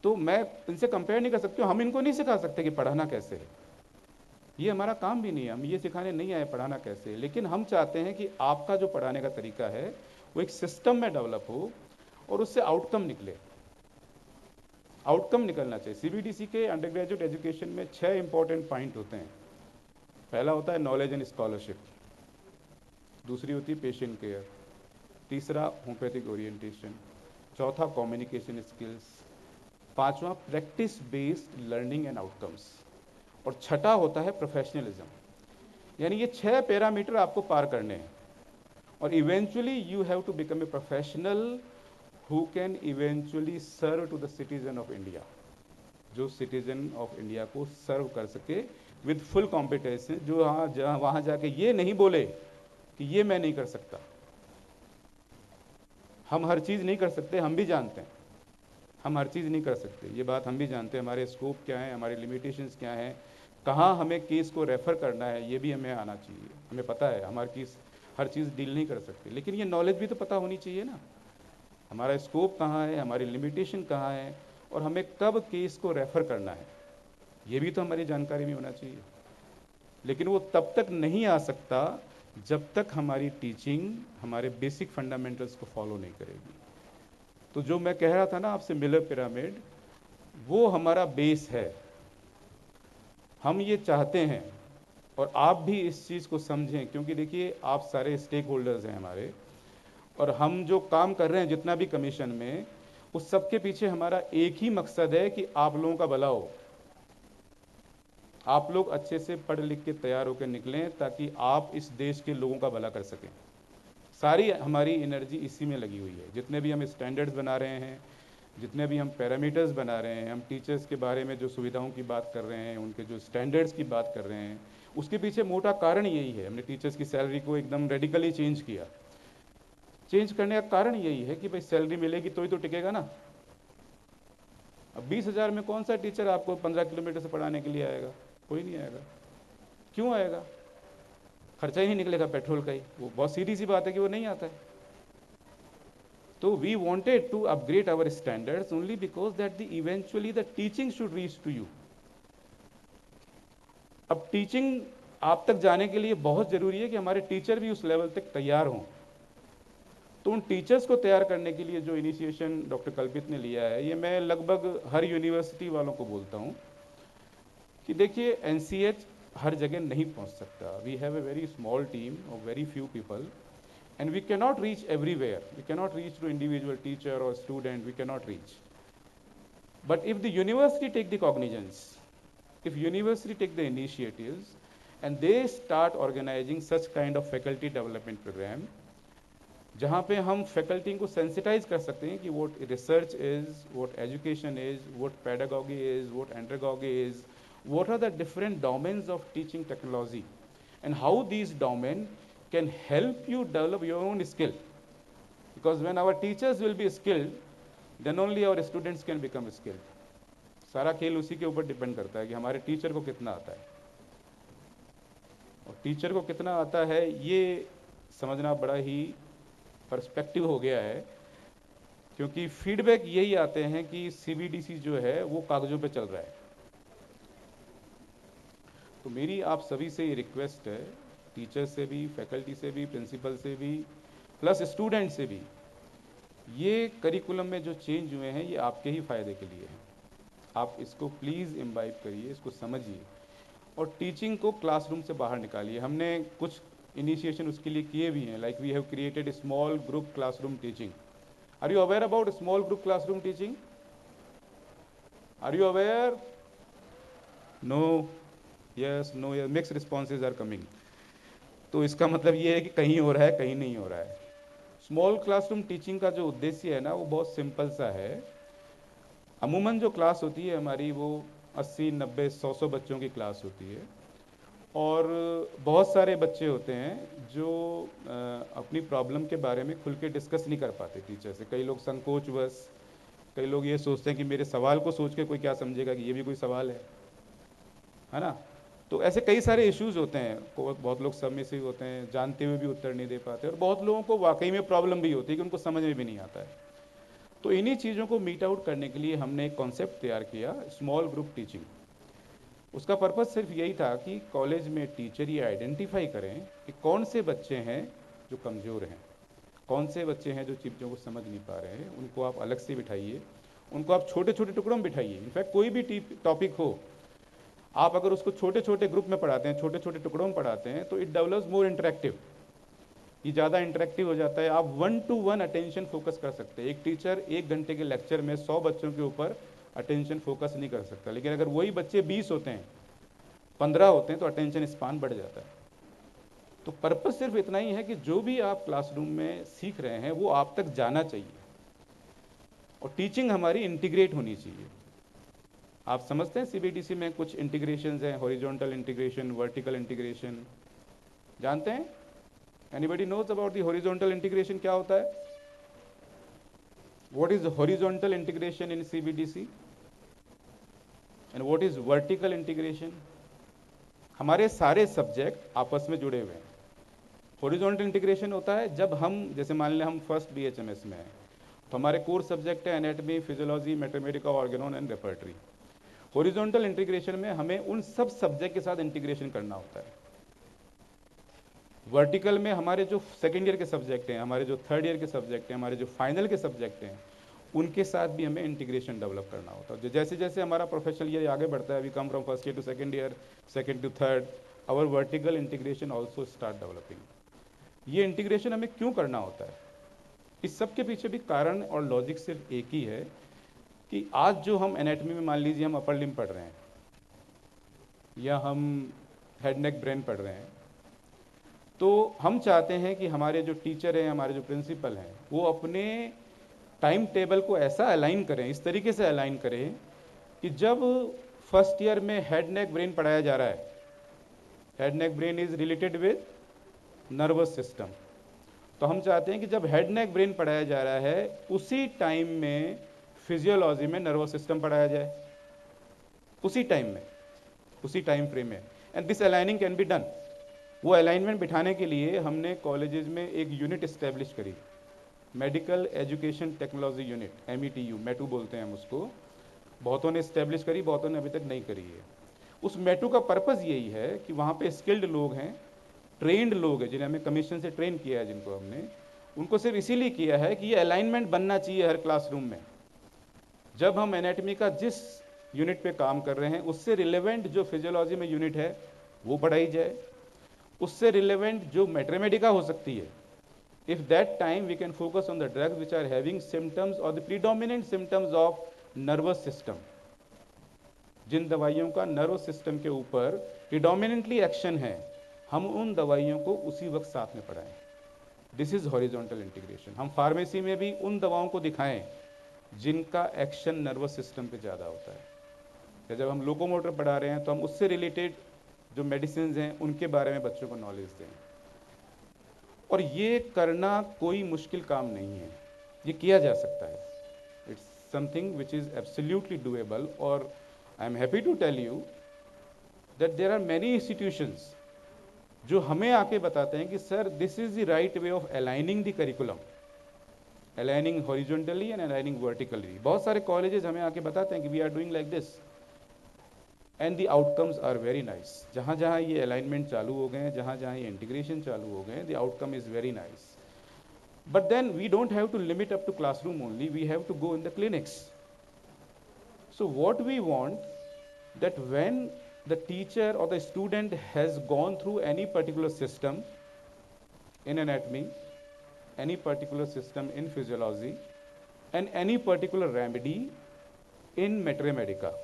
तो मैं इनसे compare नहीं कर सकती हूँ। हम इनको नहीं सिखा सकते कि पढ़ाना कैसे है, ये हमारा काम भी नहीं है, हम ये सिखाने नहीं आए पढ़ाना कैसे है। लेकिन हम चाहते हैं कि आपका जो पढ़ाने का तरीका है वो एक सिस्टम में डेवलप हो और उससे आउटकम निकले। आउटकम निकलना चाहिए। CBDC के अंडर ग्रेजुएट एजुकेशन में 6 इंपॉर्टेंट पॉइंट होते हैं। पहला होता है नॉलेज एंड स्कॉलरशिप, दूसरी होती है पेशेंट केयर, तीसरा होम्योपैथिक ओरिएंटेशन, चौथा कम्युनिकेशन स्किल्स, पांचवा practice based learning and outcomes, और छठा होता है प्रोफेशनलिज्म। यानी ये 6 पैरामीटर आपको पार करने हैं और eventually you have to become a professional who can eventually serve to the citizen of India, जो सिटीजन ऑफ इंडिया को सर्व कर सके विद फुल कॉम्पिटेंस, जो वहाँ जाके ये नहीं बोले कि ये मैं नहीं कर सकता। हम हर चीज़ नहीं कर सकते, हम भी जानते हैं, हम हर चीज़ नहीं कर सकते, ये बात हम भी जानते हैं। हमारे स्कोप क्या है, हमारे लिमिटेशंस क्या हैं, कहाँ हमें केस को रेफ़र करना है, ये भी हमें आना चाहिए। हमें पता है हमारी केस हर चीज़ डील नहीं कर सकते, लेकिन ये नॉलेज भी तो पता होनी चाहिए ना, हमारा स्कोप कहाँ है, हमारी लिमिटेशन कहाँ है, और हमें कब केस को रेफ़र करना है, ये भी तो हमारी जानकारी में होना चाहिए। लेकिन वो तब तक नहीं आ सकता जब तक हमारी टीचिंग हमारे बेसिक फंडामेंटल्स को फॉलो नहीं करेगी। तो जो मैं कह रहा था ना आपसे, मिलर पिरामिड, वो हमारा बेस है। हम ये चाहते हैं, और आप भी इस चीज़ को समझें, क्योंकि देखिए आप सारे स्टेक होल्डर्स हैं हमारे, और हम जो काम कर रहे हैं जितना भी कमीशन में, उस सब के पीछे हमारा एक ही मकसद है कि आप लोगों का भला हो, आप लोग अच्छे से पढ़ लिख के तैयार होकर निकलें, ताकि आप इस देश के लोगों का भला कर सकें। सारी हमारी एनर्जी इसी में लगी हुई है। जितने भी हम स्टैंडर्ड्स बना रहे हैं, जितने भी हम पैरामीटर्स बना रहे हैं, हम टीचर्स के बारे में जो सुविधाओं की बात कर रहे हैं, उनके जो स्टैंडर्ड्स की बात कर रहे हैं, उसके पीछे मोटा कारण यही है। हमने टीचर्स की सैलरी को एकदम रेडिकली चेंज किया। चेंज करने का कारण यही है कि भाई सैलरी मिलेगी तो ही तो टिकेगा ना। अब 20,000 में कौन सा टीचर आपको 15 किलोमीटर से पढ़ाने के लिए आएगा? कोई नहीं आएगा। क्यों आएगा? खर्चा ही नहीं निकलेगा पेट्रोल का ही। वो बहुत सीधी सी बात है कि वो नहीं आता है। तो we wanted to upgrade our standards only because that the eventually the teaching should reach to you. अब टीचिंग आप तक जाने के लिए बहुत जरूरी है कि हमारे टीचर भी उस लेवल तक तैयार हों। तो उन टीचर्स को तैयार करने के लिए जो इनिशिएशन डॉक्टर कल्पित ने लिया है, ये मैं लगभग हर यूनिवर्सिटी वालों को बोलता हूँ कि देखिए एनसीएच हर जगह नहीं पहुँच सकता। We have a very small team of very few people and we cannot reach everywhere. We cannot reach to individual teacher or student, we cannot reach. But if the university take the cognizance, if university take the initiatives and they start organizing such kind of faculty development program, जहाँ पे हम faculty को sensitize कर सकते हैं कि what research is, what education is, what pedagogy is, what andragogy is, what are the different domains of teaching technology and how these domains can help you develop your own skill. Because when our teachers will be skilled, then only our students can become skilled. सारा खेल उसी के ऊपर depend करता है कि हमारे teacher को कितना आता है, और टीचर को कितना आता है ये समझना बड़ा ही पर्सपेक्टिव हो गया है। क्योंकि फीडबैक यही आते हैं कि सीबीडीसी जो है वो कागजों पे चल रहा है। तो मेरी आप सभी से ये रिक्वेस्ट है, टीचर से भी, फैकल्टी से भी, प्रिंसिपल से भी, प्लस स्टूडेंट से भी, ये करिकुलम में जो चेंज हुए हैं ये आपके ही फायदे के लिए हैं। आप इसको प्लीज़ इम्बाइब करिए, इसको समझिए, और टीचिंग को क्लासरूम से बाहर निकालिए। हमने कुछ इनिशिएशन उसके लिए किए भी हैं, like we have created small group classroom teaching. Are you aware about small group classroom teaching? Are you aware? No, yes, no, yes, mix responses are coming. तो इसका मतलब ये है कि कहीं हो रहा है, कहीं नहीं हो रहा है। स्मॉल क्लासरूम टीचिंग का जो उद्देश्य है ना, वो बहुत सिंपल सा है। अमूमन जो क्लास होती है हमारी वो 80, 90, 100 बच्चों की क्लास होती है, और बहुत सारे बच्चे होते हैं जो अपनी प्रॉब्लम के बारे में खुल के डिस्कस नहीं कर पाते टीचर से। कई लोग संकोचवश, कई लोग ये सोचते हैं कि मेरे सवाल को सोच के कोई क्या समझेगा कि ये भी कोई सवाल है ना। तो ऐसे कई सारे इश्यूज होते हैं। बहुत लोग सबमिसिव होते हैं, जानते हुए भी उत्तर नहीं दे पाते, और बहुत लोगों को वाकई में प्रॉब्लम भी होती है कि उनको समझ में भी नहीं आता है। तो इन्हीं चीज़ों को मीट आउट करने के लिए हमने एक कॉन्सेप्ट तैयार किया, स्मॉल ग्रुप टीचिंग। उसका पर्पज़ सिर्फ यही था कि कॉलेज में टीचर ये आइडेंटिफाई करें कि कौन से बच्चे हैं जो कमज़ोर हैं, कौन से बच्चे हैं जो चीज़ों को समझ नहीं पा रहे हैं। उनको आप अलग से बिठाइए, उनको आप छोटे छोटे टुकड़ों में बिठाइए। इनफैक्ट कोई भी टॉपिक हो, आप अगर उसको छोटे छोटे ग्रुप में पढ़ाते हैं, छोटे छोटे टुकड़ों में पढ़ाते हैं, तो इट डेवलप्स मोर इंटरेक्टिव। ये ज़्यादा इंटरेक्टिव हो जाता है। आप 1-to-1 अटेंशन फोकस कर सकते हैं। एक टीचर 1 घंटे के लेक्चर में 100 बच्चों के ऊपर अटेंशन फोकस नहीं कर सकता, लेकिन अगर वही बच्चे 20 होते हैं, 15 होते हैं, तो अटेंशन स्पान बढ़ जाता है। तो पर्पस सिर्फ इतना ही है कि जो भी आप क्लासरूम में सीख रहे हैं वो आप तक जाना चाहिए। और टीचिंग हमारी इंटीग्रेट होनी चाहिए। आप समझते हैं सीबीडीसी में कुछ इंटीग्रेशंस हैं, हॉरिजॉन्टल इंटीग्रेशन, वर्टिकल इंटीग्रेशन, जानते हैं? Anybody knows about the horizontal integration क्या होता है? What is horizontal integration in CBDC and what is vertical integration? हमारे सारे सब्जेक्ट आपस में जुड़े हुए हैं। हॉरिजॉन्टल इंटीग्रेशन होता है जब हम, जैसे मान लें हम फर्स्ट बीएचएमएस में हैं, तो हमारे कोर सब्जेक्ट है anatomy, physiology, mathematica, organon and repertory. Horizontal integration में हमें उन सब सब्जेक्ट के साथ इंटीग्रेशन करना होता है। वर्टिकल में हमारे जो सेकेंड ईयर के सब्जेक्ट हैं, हमारे जो थर्ड ईयर के सब्जेक्ट हैं, हमारे जो फाइनल के सब्जेक्ट हैं, उनके साथ भी हमें इंटीग्रेशन डेवलप करना होता है। जैसे जैसे हमारा प्रोफेशनल ईयर आगे बढ़ता है, we come from first year to second year, second to third, our vertical integration also start developing. ये इंटीग्रेशन हमें क्यों करना होता है? इस सब के पीछे भी कारण और लॉजिक सिर्फ एक ही है कि आज जो हम एनाटॉमी में मान लीजिए हम अपर लिम्ब पढ़ रहे हैं या हम हेड नेक ब्रेन पढ़ रहे हैं, तो हम चाहते हैं कि हमारे जो टीचर हैं, हमारे जो प्रिंसिपल हैं, वो अपने टाइम टेबल को ऐसा अलाइन करें, इस तरीके से अलाइन करें कि जब फर्स्ट ईयर में हेड नेक ब्रेन पढ़ाया जा रहा है, head neck brain is related with nervous system, तो हम चाहते हैं कि जब हेड नेक ब्रेन पढ़ाया जा रहा है उसी टाइम में फिजियोलॉजी में नर्वस सिस्टम पढ़ाया जाए, उसी टाइम में, उसी टाइम फ्रेम में। And this aligning can be done. वो अलाइनमेंट बिठाने के लिए हमने कॉलेजेस में एक यूनिट इस्टेब्लिश करी, medical education technology unit, METU, METU बोलते हैं हम उसको। बहुतों ने इस्टेब्लिश करी, बहुतों ने अभी तक नहीं करी है। उस METU का पर्पज़ यही है कि वहाँ पे स्किल्ड लोग हैं, ट्रेंड लोग हैं, जिन्हें हमने कमीशन से ट्रेन किया है, जिनको हमने, उनको सिर्फ इसीलिए किया है कि ये अलाइनमेंट बनना चाहिए हर क्लासरूम में। जब हम एनाटॉमी का जिस यूनिट पे काम कर रहे हैं उससे रिलेवेंट जो फिजियोलॉजी में यूनिट है वो पढ़ाई जाए, उससे रिलेवेंट जो मैथमेटिका हो सकती है, if that time we can focus on the drugs which are having symptoms or the predominant symptoms of nervous system, जिन दवाइयों का नर्वस सिस्टम के ऊपर प्रिडोमिनेंटली एक्शन है, हम उन दवाइयों को उसी वक्त साथ में पढ़ाएं। This is horizontal integration. हम फार्मेसी में भी उन दवाओं को दिखाएं जिनका एक्शन नर्वस सिस्टम पे ज़्यादा होता है, या जब हम लोकोमोटर पढ़ा रहे हैं तो हम उससे रिलेटेड जो मेडिसिन हैं उनके बारे में बच्चों को नॉलेज दें। और ये करना कोई मुश्किल काम नहीं है, ये किया जा सकता है। It's something which is absolutely doable. और I am happy to tell you that there are many institutions जो हमें आके बताते हैं कि sir this is the right way of aligning the curriculum, aligning horizontally and aligning vertically. बहुत सारे colleges हमें आके बताते हैं कि we are doing like this and the outcomes are very nice. जहाँ जहाँ ये अलाइनमेंट चालू हो गए हैं, जहाँ जहाँ ये इंटीग्रेशन चालू हो गए हैं, the outcome is very nice. But then we don't have to limit up to classroom only, we have to go in the clinics. So what we want that when the teacher or the student has gone through any particular system in anatomy, any particular system in physiology, and any particular remedy in mathematics,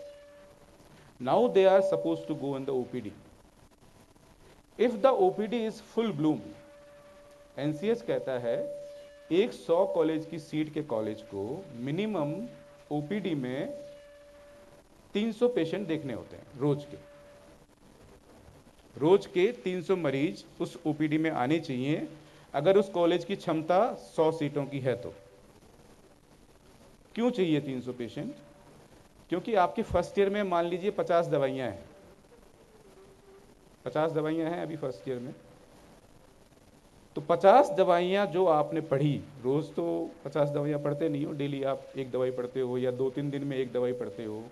now they are supposed to go in the OPD. If the OPD is full bloom, NCS कहता है 100 college की seat के college को minimum OPD में 300 patient देखने होते हैं रोज के 300 मरीज उस ओपीडी में आने चाहिए, अगर उस कॉलेज की क्षमता 100 सीटों की है तो। क्यों चाहिए 300 पेशेंट? क्योंकि आपके फर्स्ट ईयर में मान लीजिए 50 दवाइयां हैं, 50 दवाइयां हैं अभी फर्स्ट ईयर में, तो 50 दवाइयां जो आपने पढ़ी, रोज तो 50 दवाइयां पढ़ते नहीं हो, डेली आप एक दवाई पढ़ते हो या 2-3 दिन में एक दवाई पढ़ते हो।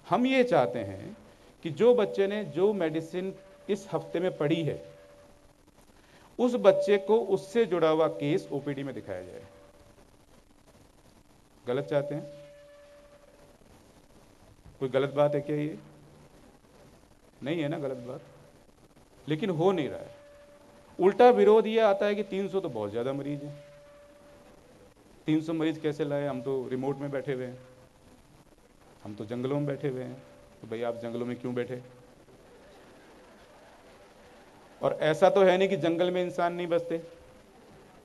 हम ये चाहते हैं कि जो बच्चे ने जो मेडिसिन इस हफ्ते में पढ़ी है उस बच्चे को उससे जुड़ा हुआ केस ओपीडी में दिखाया जाए। गलत चाहते हैं? कोई गलत बात है क्या? ये नहीं है ना गलत बात, लेकिन हो नहीं रहा है। उल्टा विरोध ये आता है कि 300 तो बहुत ज्यादा मरीज हैं, 300 मरीज कैसे लाए? हम तो रिमोट में बैठे हुए हैं, हम तो जंगलों में बैठे हुए हैं। तो भाई आप जंगलों में क्यों बैठे? और ऐसा तो है नहीं कि जंगल में इंसान नहीं बसते।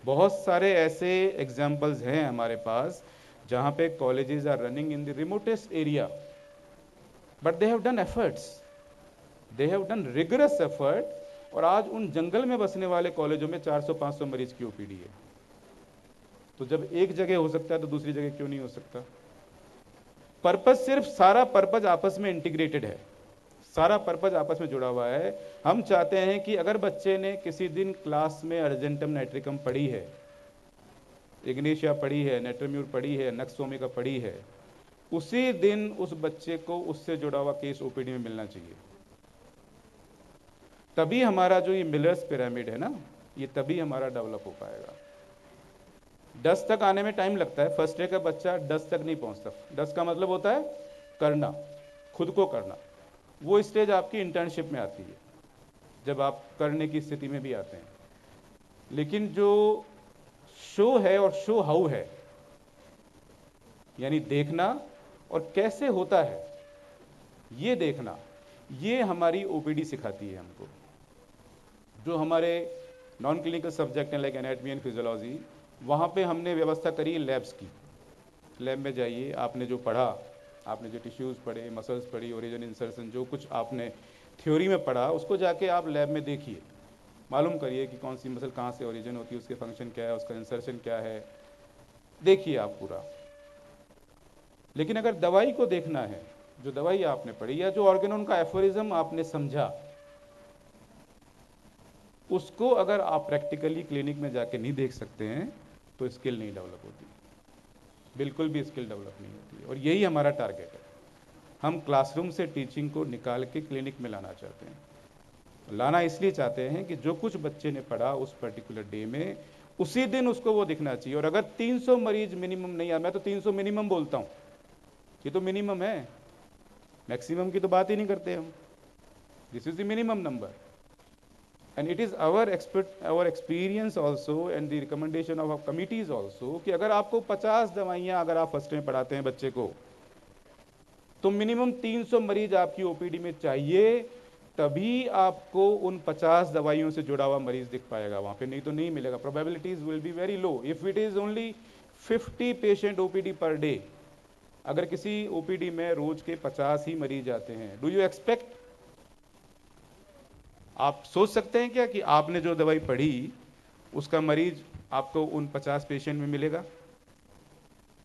बहुत सारे ऐसे एग्जाम्पल्स हैं हमारे पास जहाँ पे colleges are running in the remotest area, but they have done efforts, they have done rigorous effort, और आज उन जंगल में बसने वाले कॉलेजों में 400-500 मरीज की ओपीडी है। तो जब एक जगह हो सकता है तो दूसरी जगह क्यों नहीं हो सकता? पर्पज सिर्फ, सारा पर्पज आपस में इंटीग्रेटेड है, सारा पर्पज आपस में जुड़ा हुआ है। हम चाहते हैं कि अगर बच्चे ने किसी दिन क्लास में अर्जेंटम नाइट्रिकम पढ़ी है, इग्नेशिया पढ़ी है, नेट्रम्यूर पढ़ी है, नक्सोमिका पढ़ी है, उसी दिन उस बच्चे को उससे जुड़ा हुआ केस ओपीडी में मिलना चाहिए। तभी हमारा जो ये मिलर्स पिरामिड है ना, ये तभी हमारा डेवलप हो पाएगा। 10 तक आने में टाइम लगता है, फर्स्ट ईयर का बच्चा 10 तक नहीं पहुंचता। 10 का मतलब होता है करना, खुद को करना। वो स्टेज आपकी इंटर्नशिप में आती है, जब आप करने की स्थिति में भी आते हैं। लेकिन जो शो है और शो हाउ है, यानी देखना और कैसे होता है ये देखना, ये हमारी ओपीडी सिखाती है हमको। जो हमारे नॉन क्लिनिकल सब्जेक्ट हैं लाइक एनाटॉमी एंड फिजियोलॉजी, वहाँ पे हमने व्यवस्था करी लैब्स की। लैब में जाइए, आपने जो पढ़ा, आपने जो टिश्यूज़ पढ़े, मसल्स पढ़ी, ओरिजिन इंसर्शन, जो कुछ आपने थ्योरी में पढ़ा, उसको जाके आप लैब में देखिए, मालूम करिए कि कौन सी मसल कहाँ से ओरिजिन होती है, उसके फंक्शन क्या है, उसका इंसर्शन क्या है, देखिए आप पूरा। लेकिन अगर दवाई को देखना है, जो दवाई आपने पढ़ी या जो ऑर्गेनोन का एफोरिज्म आपने समझा, उसको अगर आप प्रैक्टिकली क्लिनिक में जाके नहीं देख सकते हैं तो स्किल नहीं डेवलप होती, बिल्कुल भी स्किल डेवलप नहीं होती है। और यही हमारा टारगेट है। हम क्लासरूम से टीचिंग को निकाल के क्लिनिक में लाना चाहते हैं। लाना इसलिए चाहते हैं कि जो कुछ बच्चे ने पढ़ा उस पर्टिकुलर डे में, उसी दिन उसको वो दिखना चाहिए। और अगर 300 मरीज मिनिमम नहीं आ, मैं तो 300 मिनिमम बोलता हूँ, ये तो मिनिमम है, मैक्सिमम की तो बात ही नहीं करते हम। This is the minimum number, and it is our experience also and the recommendation of our committees also कि अगर आपको 50 दवाइयाँ अगर आप फर्स्ट में पढ़ाते हैं बच्चे को, तो मिनिमम 300 मरीज आपकी ओपीडी में चाहिए, तभी आपको उन 50 दवाइयों से जुड़ा हुआ मरीज दिख पाएगा वहाँ पे, नहीं तो नहीं मिलेगा। Probabilities will be very low if it is only 50 patient OPD per day. अगर किसी ओपीडी में रोज के 50 ही मरीज आते हैं, डू यू एक्सपेक्ट, आप सोच सकते हैं क्या कि आपने जो दवाई पढ़ी उसका मरीज आपको उन 50 पेशेंट में मिलेगा?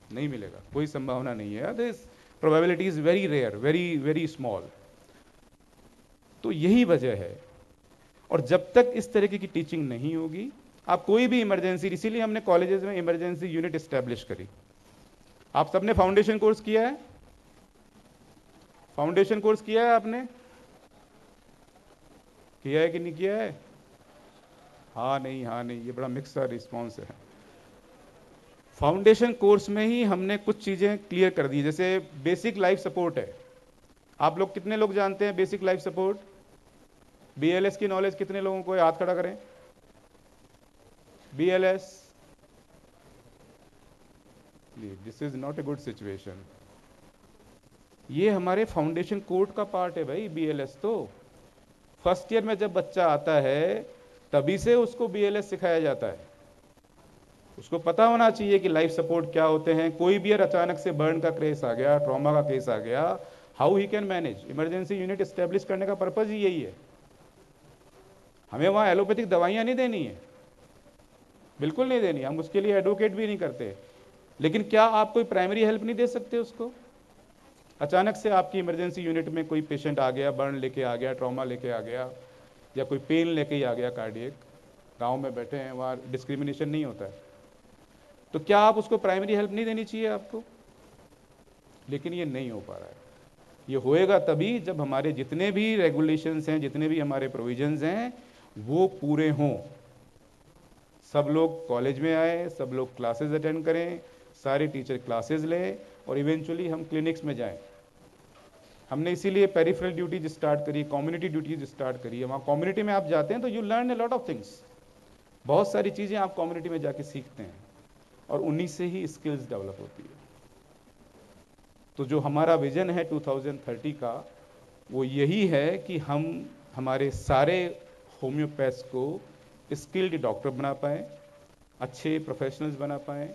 नहीं मिलेगा, कोई संभावना नहीं है। This probability is very rare, very very small. तो यही वजह है। और जब तक इस तरीके की टीचिंग नहीं होगी, आप कोई भी इमरजेंसी, इसीलिए हमने कॉलेजेस में इमरजेंसी यूनिट एस्टेब्लिश करी। आप सबने फाउंडेशन कोर्स किया है? फाउंडेशन कोर्स किया है आपने? किया है कि नहीं किया है? हाँ नहीं, हाँ नहीं, ये बड़ा मिक्स सा रिस्पॉन्स है। फाउंडेशन कोर्स में ही हमने कुछ चीज़ें क्लियर कर दी, जैसे बेसिक लाइफ सपोर्ट है। आप लोग कितने लोग जानते हैं बेसिक लाइफ सपोर्ट? बीएलएस की नॉलेज कितने लोगों को है? हाथ खड़ा करें। BLS, this is not a good situation. ये हमारे फाउंडेशन कोर्स का पार्ट है भाई, बीएलएस तो। फर्स्ट ईयर में जब बच्चा आता है तभी से उसको बीएलएस सिखाया जाता है। उसको पता होना चाहिए कि लाइफ सपोर्ट क्या होते हैं। कोई भी अचानक से बर्न का केस आ गया, ट्रॉमा का केस आ गया, how he can manage. Emergency unit establish करने का पर्पज ही यही है। हमें वहाँ एलोपैथिक दवाइयाँ नहीं देनी है, बिल्कुल नहीं देनी, हम उसके लिए एडवोकेट भी नहीं करते। लेकिन क्या आप कोई प्राइमरी हेल्प नहीं दे सकते उसको? अचानक से आपकी इमरजेंसी यूनिट में कोई पेशेंट आ गया, बर्न लेके आ गया, ट्रॉमा लेके आ गया, या कोई पेन लेके ही आ गया कार्डियक, गांव में बैठे हैं, वहाँ डिस्क्रिमिनेशन नहीं होता है, तो क्या आप उसको प्राइमरी हेल्प नहीं देनी चाहिए आपको? लेकिन ये नहीं हो पा रहा है। ये होएगा तभी जब हमारे जितने भी रेगुलेशंस हैं, जितने भी हमारे प्रोविजंस हैं, वो पूरे हों। सब लोग कॉलेज में आए, सब लोग क्लासेस अटेंड करें, सारे टीचर क्लासेस लें, और इवेंचुअली हम क्लिनिक्स में जाएं। हमने इसीलिए पेरिफेरल ड्यूटीज स्टार्ट करी, कम्युनिटी ड्यूटीज स्टार्ट करी है। वहाँ कम्युनिटी में आप जाते हैं तो you learn a lot of things, बहुत सारी चीज़ें आप कम्युनिटी में जाके सीखते हैं, और उन्हीं से ही स्किल्स डेवलप होती है। तो जो हमारा विजन है 2030 का, वो यही है कि हम हमारे सारे होम्योपैथ्स को स्किल्ड डॉक्टर बना पाएँ, अच्छे प्रोफेशनल्स बना पाएँ,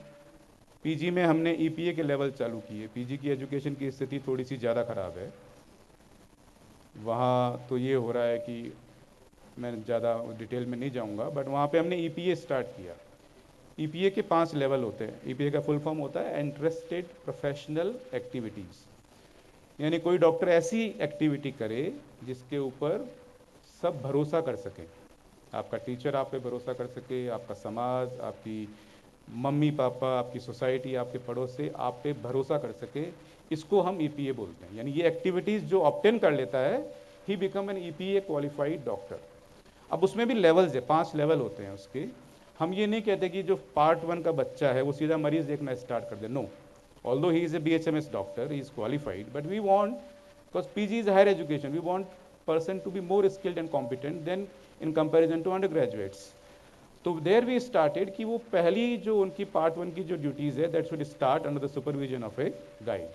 पीजी में हमने ईपीए के लेवल चालू किए। पीजी की एजुकेशन की स्थिति थोड़ी सी ज़्यादा ख़राब है वहाँ, तो ये हो रहा है कि मैं ज़्यादा डिटेल में नहीं जाऊँगा, बट वहाँ पे हमने ईपीए स्टार्ट किया। ईपीए के 5 लेवल होते हैं। ईपीए का फुल फॉर्म होता है इंटरेस्टेड प्रोफेशनल एक्टिविटीज़, यानी कोई डॉक्टर ऐसी एक्टिविटी करे जिसके ऊपर सब भरोसा कर सकें। आपका टीचर आप पे भरोसा कर सके, आपका समाज, आपकी मम्मी पापा, आपकी सोसाइटी, आपके पड़ोसी आप पे भरोसा कर सके, इसको हम ईपीए बोलते हैं। यानी ये एक्टिविटीज़ जो ऑब्टेन कर लेता है, he become an EPA qualified doctor. अब उसमें भी लेवल्स है, 5 लेवल होते हैं उसके। हम ये नहीं कहते कि जो पार्ट 1 का बच्चा है वो सीधा मरीज देखना स्टार्ट कर दे, no. Although he is a BHMS doctor, he is qualified, but we want, because PG is higher education, we want person to be more skilled and competent than in comparison to undergraduates. तो there we started कि वो पहली जो उनकी part 1 की जो duties है, that should start under the supervision of a guide.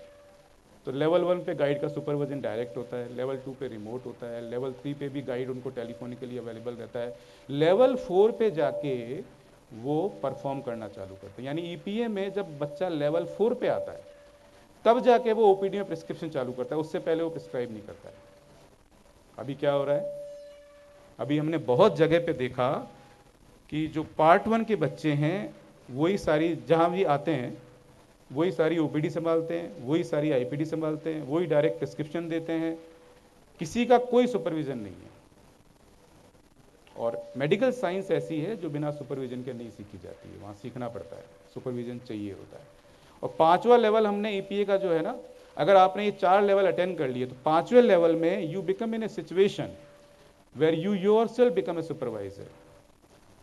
तो लेवल 1 पे गाइड का सुपरविजन डायरेक्ट होता है, लेवल 2 पे रिमोट होता है, लेवल 3 पे भी गाइड उनको टेलीफोनिकली अवेलेबल रहता है, लेवल 4 पे जाके वो परफॉर्म करना चालू करते हैं। यानी ईपीए में जब बच्चा लेवल 4 पे आता है तब जाके वो ओपीडी में प्रिस्क्रिप्शन चालू करता है, उससे पहले वो प्रिस्क्राइब नहीं करता है। अभी क्या हो रहा है, अभी हमने बहुत जगह पे देखा कि जो पार्ट 1 के बच्चे हैं वही सारी, जहां भी आते हैं वही सारी ओपीडी संभालते हैं, वही सारी आईपीडी संभालते हैं, वही डायरेक्ट प्रिस्क्रिप्शन देते हैं, किसी का कोई सुपरविजन नहीं है। और मेडिकल साइंस ऐसी है जो बिना सुपरविजन के नहीं सीखी जाती है, वहां सीखना पड़ता है, सुपरविजन चाहिए होता है। और 5वां लेवल हमने ईपीए का जो है ना, अगर आपने ये 4 लेवल अटेंड कर लिए तो 5वें लेवल में you become in a situation where you yourself become a supervisor.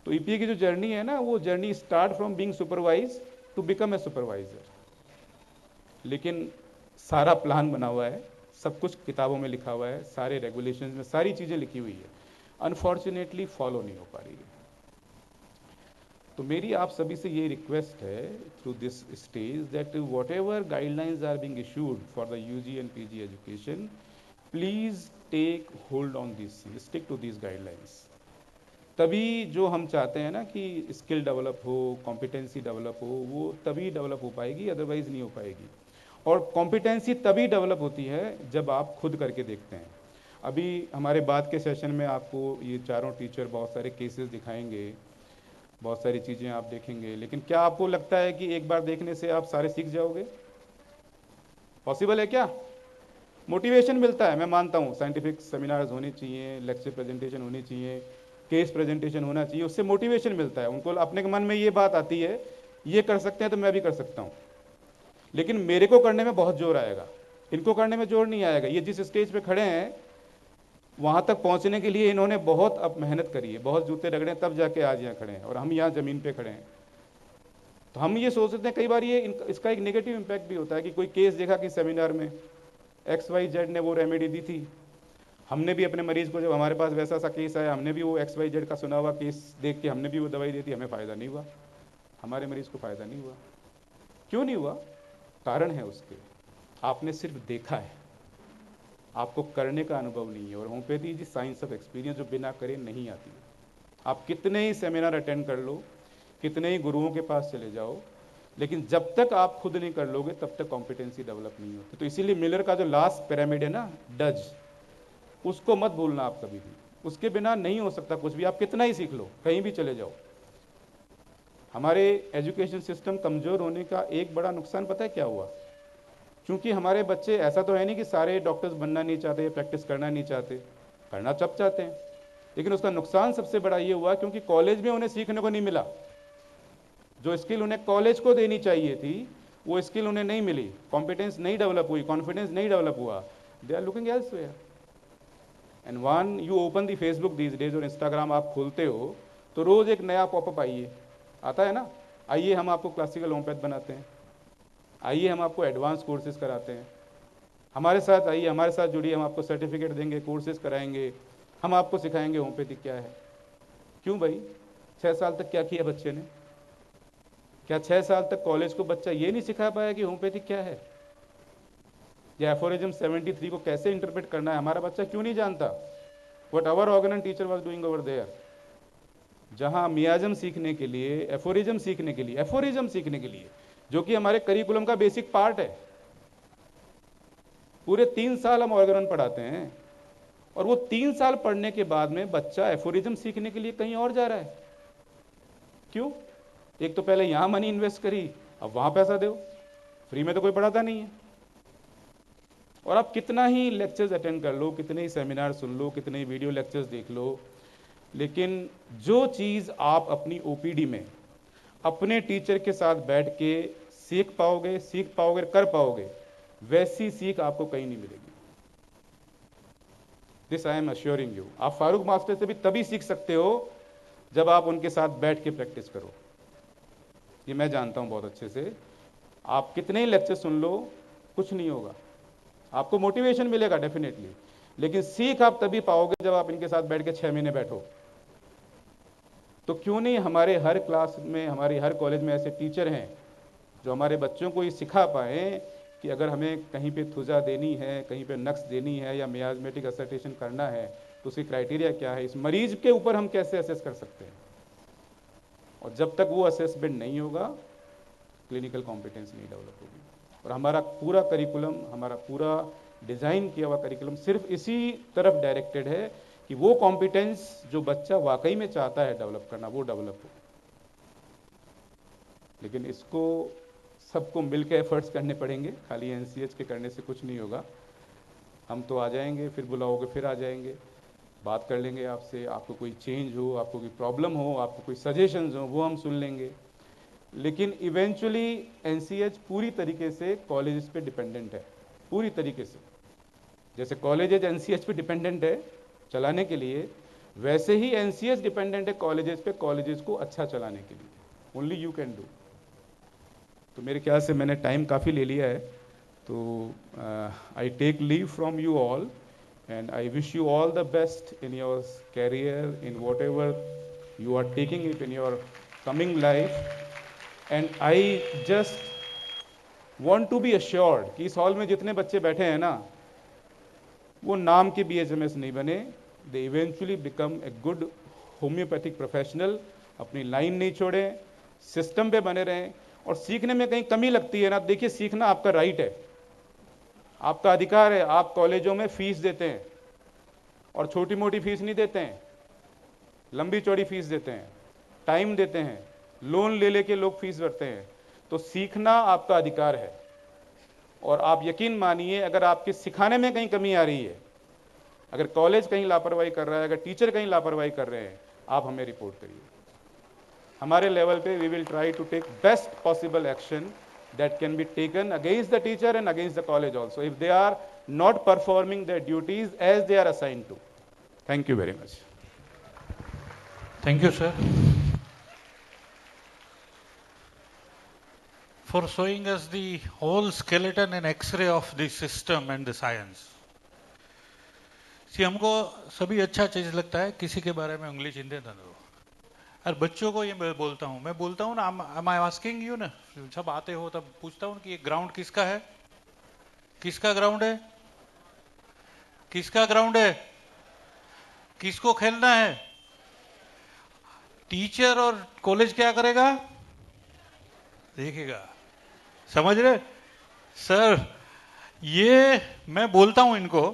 तो ईपीए की जो जर्नी है ना, वो journey start from being supervise to become a supervisor. लेकिन सारा प्लान बना हुआ है, सब कुछ किताबों में लिखा हुआ है, सारे रेगुलेशंस में सारी चीज़ें लिखी हुई है, अनफॉर्चुनेटली फॉलो नहीं हो पा रही है। तो मेरी आप सभी से ये रिक्वेस्ट है through this stage that whatever guidelines are being issued for the UG and PG education, please take hold on this, stick to this guidelines. तभी जो हम चाहते हैं ना कि स्किल डेवलप हो, कॉम्पिटेंसी डेवलप हो, वो तभी डेवलप हो पाएगी, अदरवाइज नहीं हो पाएगी। और कॉम्पिटेंसी तभी डेवलप होती है जब आप खुद करके देखते हैं। अभी हमारे बाद के सेशन में आपको ये चारों टीचर बहुत सारे केसेस दिखाएंगे, बहुत सारी चीज़ें आप देखेंगे, लेकिन क्या आपको लगता है कि एक बार देखने से आप सारे सीख जाओगे? पॉसिबल है क्या? मोटिवेशन मिलता है, मैं मानता हूँ, साइंटिफिक सेमिनार्स होने चाहिए, लेक्चर प्रेजेंटेशन होनी चाहिए, केस प्रेजेंटेशन होना चाहिए, उससे मोटिवेशन मिलता है। उनको अपने मन में ये बात आती है, ये कर सकते हैं तो मैं भी कर सकता हूँ, लेकिन मेरे को करने में बहुत जोर आएगा, इनको करने में जोर नहीं आएगा। ये जिस स्टेज पे खड़े हैं वहाँ तक पहुँचने के लिए इन्होंने बहुत अब मेहनत करी है, बहुत जूते रगड़े, तब जाके आज यहाँ खड़े हैं, और हम यहाँ ज़मीन पे खड़े हैं। तो हम ये सोचते हैं कई बार ये इसका एक नेगेटिव इम्पैक्ट भी होता है कि कोई केस देखा कि सेमिनार में XYZ ने वो रेमेडी दी थी, हमने भी अपने मरीज को, जब हमारे पास वैसा सा केस आया, हमने भी वो XYZ का सुना हुआ केस देख के हमने भी वो दवाई दी थी, हमें फ़ायदा नहीं हुआ, हमारे मरीज को फ़ायदा नहीं हुआ। क्यों नहीं हुआ? कारण है उसके, आपने सिर्फ देखा है, आपको करने का अनुभव नहीं है। और homeopathy is science of experience, जो बिना करे नहीं आती। आप कितने ही सेमिनार अटेंड कर लो, कितने ही गुरुओं के पास चले जाओ, लेकिन जब तक आप खुद नहीं कर लोगे तब तक कॉम्पिटेंसी डेवलप नहीं होती। तो इसीलिए मिलर का जो लास्ट पिरामिड है ना, डज, उसको मत भूलना आप कभी भी, उसके बिना नहीं हो सकता कुछ भी, आप कितना ही सीख लो, कहीं भी चले जाओ। हमारे एजुकेशन सिस्टम कमज़ोर होने का एक बड़ा नुकसान पता है क्या हुआ? क्योंकि हमारे बच्चे, ऐसा तो है नहीं कि सारे डॉक्टर्स बनना नहीं चाहते, प्रैक्टिस करना नहीं चाहते, करना सब चाहते हैं, लेकिन उसका नुकसान सबसे बड़ा ये हुआ क्योंकि कॉलेज में उन्हें सीखने को नहीं मिला। जो स्किल उन्हें कॉलेज को देनी चाहिए थी वो स्किल उन्हें नहीं मिली, कॉम्पिटेंस नहीं डेवलप हुई, कॉन्फिडेंस नहीं डेवलप हुआ, they are looking elsewhere. And when you open the Facebook these days और इंस्टाग्राम आप खोलते हो तो रोज़ एक नया पॉपअप आता है ना, आइए हम आपको क्लासिकल होम्योपैथ बनाते हैं, आइए हम आपको एडवांस कोर्सेज कराते हैं, हमारे साथ आइए, हमारे साथ जुड़िए, हम आपको सर्टिफिकेट देंगे, कोर्सेज कराएंगे, हम आपको सिखाएंगे होम्योपैथी क्या है। क्यों भाई? 6 साल तक क्या किया बच्चे ने? क्या 6 साल तक कॉलेज को बच्चा ये नहीं सिखा पाया कि होम्योपैथी क्या है, या एफोरिज्म 73 को कैसे इंटरप्रेट करना है? हमारा बच्चा क्यों नहीं जानता? What our organise teacher was doing over there. जहां मियाजम सीखने के लिए, एफोरिज्म सीखने के लिए जो कि हमारे करिकुलम का बेसिक पार्ट है। पूरे 3 साल हम ऑर्गन पढ़ाते हैं, और वो 3 साल पढ़ने के बाद में बच्चा एफोरिज्म सीखने के लिए कहीं और जा रहा है। क्यों? एक तो पहले यहां मनी इन्वेस्ट करी, अब वहां पैसा दो। फ्री में तो कोई पढ़ाता नहीं है। और आप कितना ही लेक्चर्स अटेंड कर लो, कितने ही सेमिनार सुन लो, कितने ही वीडियो लेक्चर्स देख लो, लेकिन जो चीज़ आप अपनी ओपीडी में अपने टीचर के साथ बैठ के सीख पाओगे, कर पाओगे, वैसी सीख आपको कहीं नहीं मिलेगी। This I am assuring you. आप फारूक मास्टर से भी तभी सीख सकते हो जब आप उनके साथ बैठ के प्रैक्टिस करो। ये मैं जानता हूं बहुत अच्छे से। आप कितने ही लेक्चर सुन लो, कुछ नहीं होगा। आपको मोटिवेशन मिलेगा डेफिनेटली, लेकिन सीख आप तभी पाओगे जब आप इनके साथ बैठ के 6 महीने बैठो। तो क्यों नहीं हमारे हर क्लास में, हमारी हर कॉलेज में ऐसे टीचर हैं जो हमारे बच्चों को ये सिखा पाए कि अगर हमें कहीं पे थुजा देनी है, कहीं पे नक्स देनी है, या मियाजमेटिक असर्टेशन करना है, तो उसकी क्राइटेरिया क्या है, इस मरीज के ऊपर हम कैसे असेस कर सकते हैं। और जब तक वो असेसमेंट नहीं होगा, क्लिनिकल कॉम्पिटेंस नहीं डेवलप होगी। और हमारा पूरा करिकुलम, हमारा पूरा डिज़ाइन किया हुआ करिकुलम सिर्फ इसी तरफ डायरेक्टेड है कि वो कॉम्पिटेंस जो बच्चा वाकई में चाहता है डेवलप करना, वो डेवलप हो। लेकिन इसको सबको मिलकर एफर्ट्स करने पड़ेंगे, खाली एनसीएच के करने से कुछ नहीं होगा। हम तो आ जाएंगे, फिर बुलाओगे फिर आ जाएंगे, बात कर लेंगे आपसे, आपको कोई चेंज हो, आपको कोई प्रॉब्लम हो, आपको कोई सजेशंस हो, वो हम सुन लेंगे। लेकिन इवेंचुअली एनसीएच पूरी तरीके से कॉलेजेस पे डिपेंडेंट है, पूरी तरीके से। जैसे कॉलेजेस एनसीएच पे डिपेंडेंट है चलाने के लिए, वैसे ही एनसीएच डिपेंडेंट है कॉलेजेस पे, कॉलेजेस को अच्छा चलाने के लिए। Only you can do. तो मेरे ख्याल से मैंने टाइम काफ़ी ले लिया है, तो I take leave from you all, and I wish you all the best in your career, in whatever you are taking it in your coming life. And I just want to be assured कि इस hall में जितने बच्चे बैठे हैं ना, वो नाम के BHMS नहीं बने, they eventually become a good homeopathic professional, अपनी लाइन नहीं छोड़ें, सिस्टम पे बने रहें। और सीखने में कहीं कमी लगती है ना, देखिए सीखना आपका राइट है, आपका अधिकार है। आप कॉलेजों में फीस देते हैं, और छोटी मोटी फीस नहीं देते हैं, लंबी चौड़ी फीस देते हैं, टाइम देते हैं, लोन ले लेके लोग फीस भरते हैं। तो सीखना आपका अधिकार है। और आप यकीन मानिए, अगर आपके सिखाने में कहीं कमी आ रही है, अगर कॉलेज कहीं लापरवाही कर रहा है, अगर टीचर कहीं लापरवाही कर रहे हैं, आप हमें रिपोर्ट करिए। हमारे लेवल पे we will try to take best possible action that can be taken against the teacher and against the college also, if they are not performing their duties as they are assigned to. Thank you very much. Thank you, sir, for showing us the whole skeleton and X-ray of the system and the science. See, हमको सभी अच्छा चीज लगता है, किसी के बारे में उंगली चिंते ना दो। और बच्चों को ये मैं बोलता हूँ ना, am I asking you ना, जब आते हो तब पूछता हूँ कि ये ग्राउंड किसका है, किसका ग्राउंड है, किसका ग्राउंड है, किसको खेलना है। टीचर और कॉलेज क्या करेगा, देखेगा। समझ रहे सर? ये मैं बोलता हूं इनको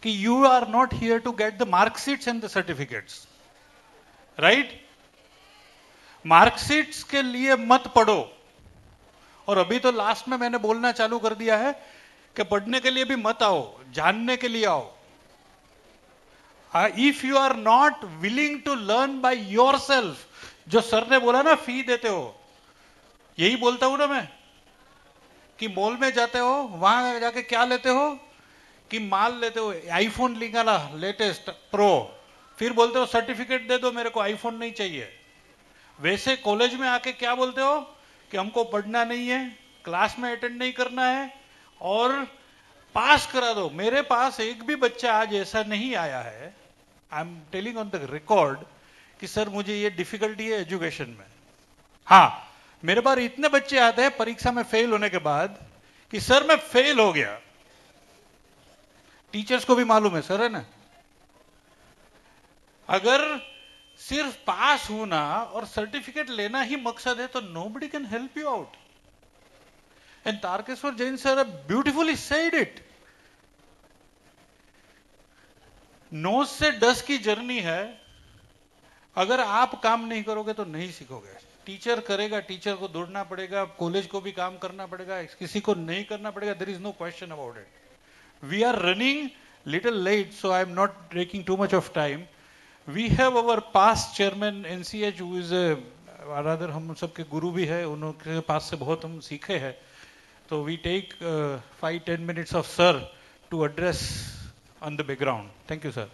कि you are not here to get the marksheets and the certificates, right? Marksheets के लिए मत पढ़ो। और अभी तो लास्ट में मैंने बोलना चालू कर दिया है कि पढ़ने के लिए भी मत आओ, जानने के लिए आओ। If you are not willing to learn by yourself, जो सर ने बोला ना फी देते हो, यही बोलता हूं ना मैं कि मॉल में जाते हो, वहां जाके क्या लेते हो कि माल लेते हो, आईफोन निकाला लेटेस्ट प्रो, फिर बोलते हो सर्टिफिकेट दे दो, मेरे को आईफोन नहीं चाहिए। वैसे कॉलेज में आके क्या बोलते हो कि हमको पढ़ना नहीं है, क्लास में अटेंड नहीं करना है और पास करा दो। मेरे पास एक भी बच्चा आज ऐसा नहीं आया है, I am telling on the record, कि सर मुझे ये डिफिकल्टी है एजुकेशन में। हाँ, मेरे पास इतने बच्चे आते हैं परीक्षा में फेल होने के बाद कि सर मैं फेल हो गया। टीचर्स को भी मालूम है सर, है ना? अगर सिर्फ पास होना और सर्टिफिकेट लेना ही मकसद है तो nobody can help you out. And Tarkeswar Jain sir beautifully said it. 9 से 10 की जर्नी है. अगर आप काम नहीं करोगे तो नहीं सीखोगे. टीचर करेगा, टीचर को दौड़ना पड़ेगा, कॉलेज को भी काम करना पड़ेगा, किसी को नहीं करना पड़ेगा. There is no question about it. We are running little late, so I am not taking too much of time. We have our past chairman NCH who is rather हम सबके गुरु भी है, उनके पास से बहुत हम सीखे हैं. तो we take 5-10 minutes of sir to address on the background. Thank you, sir.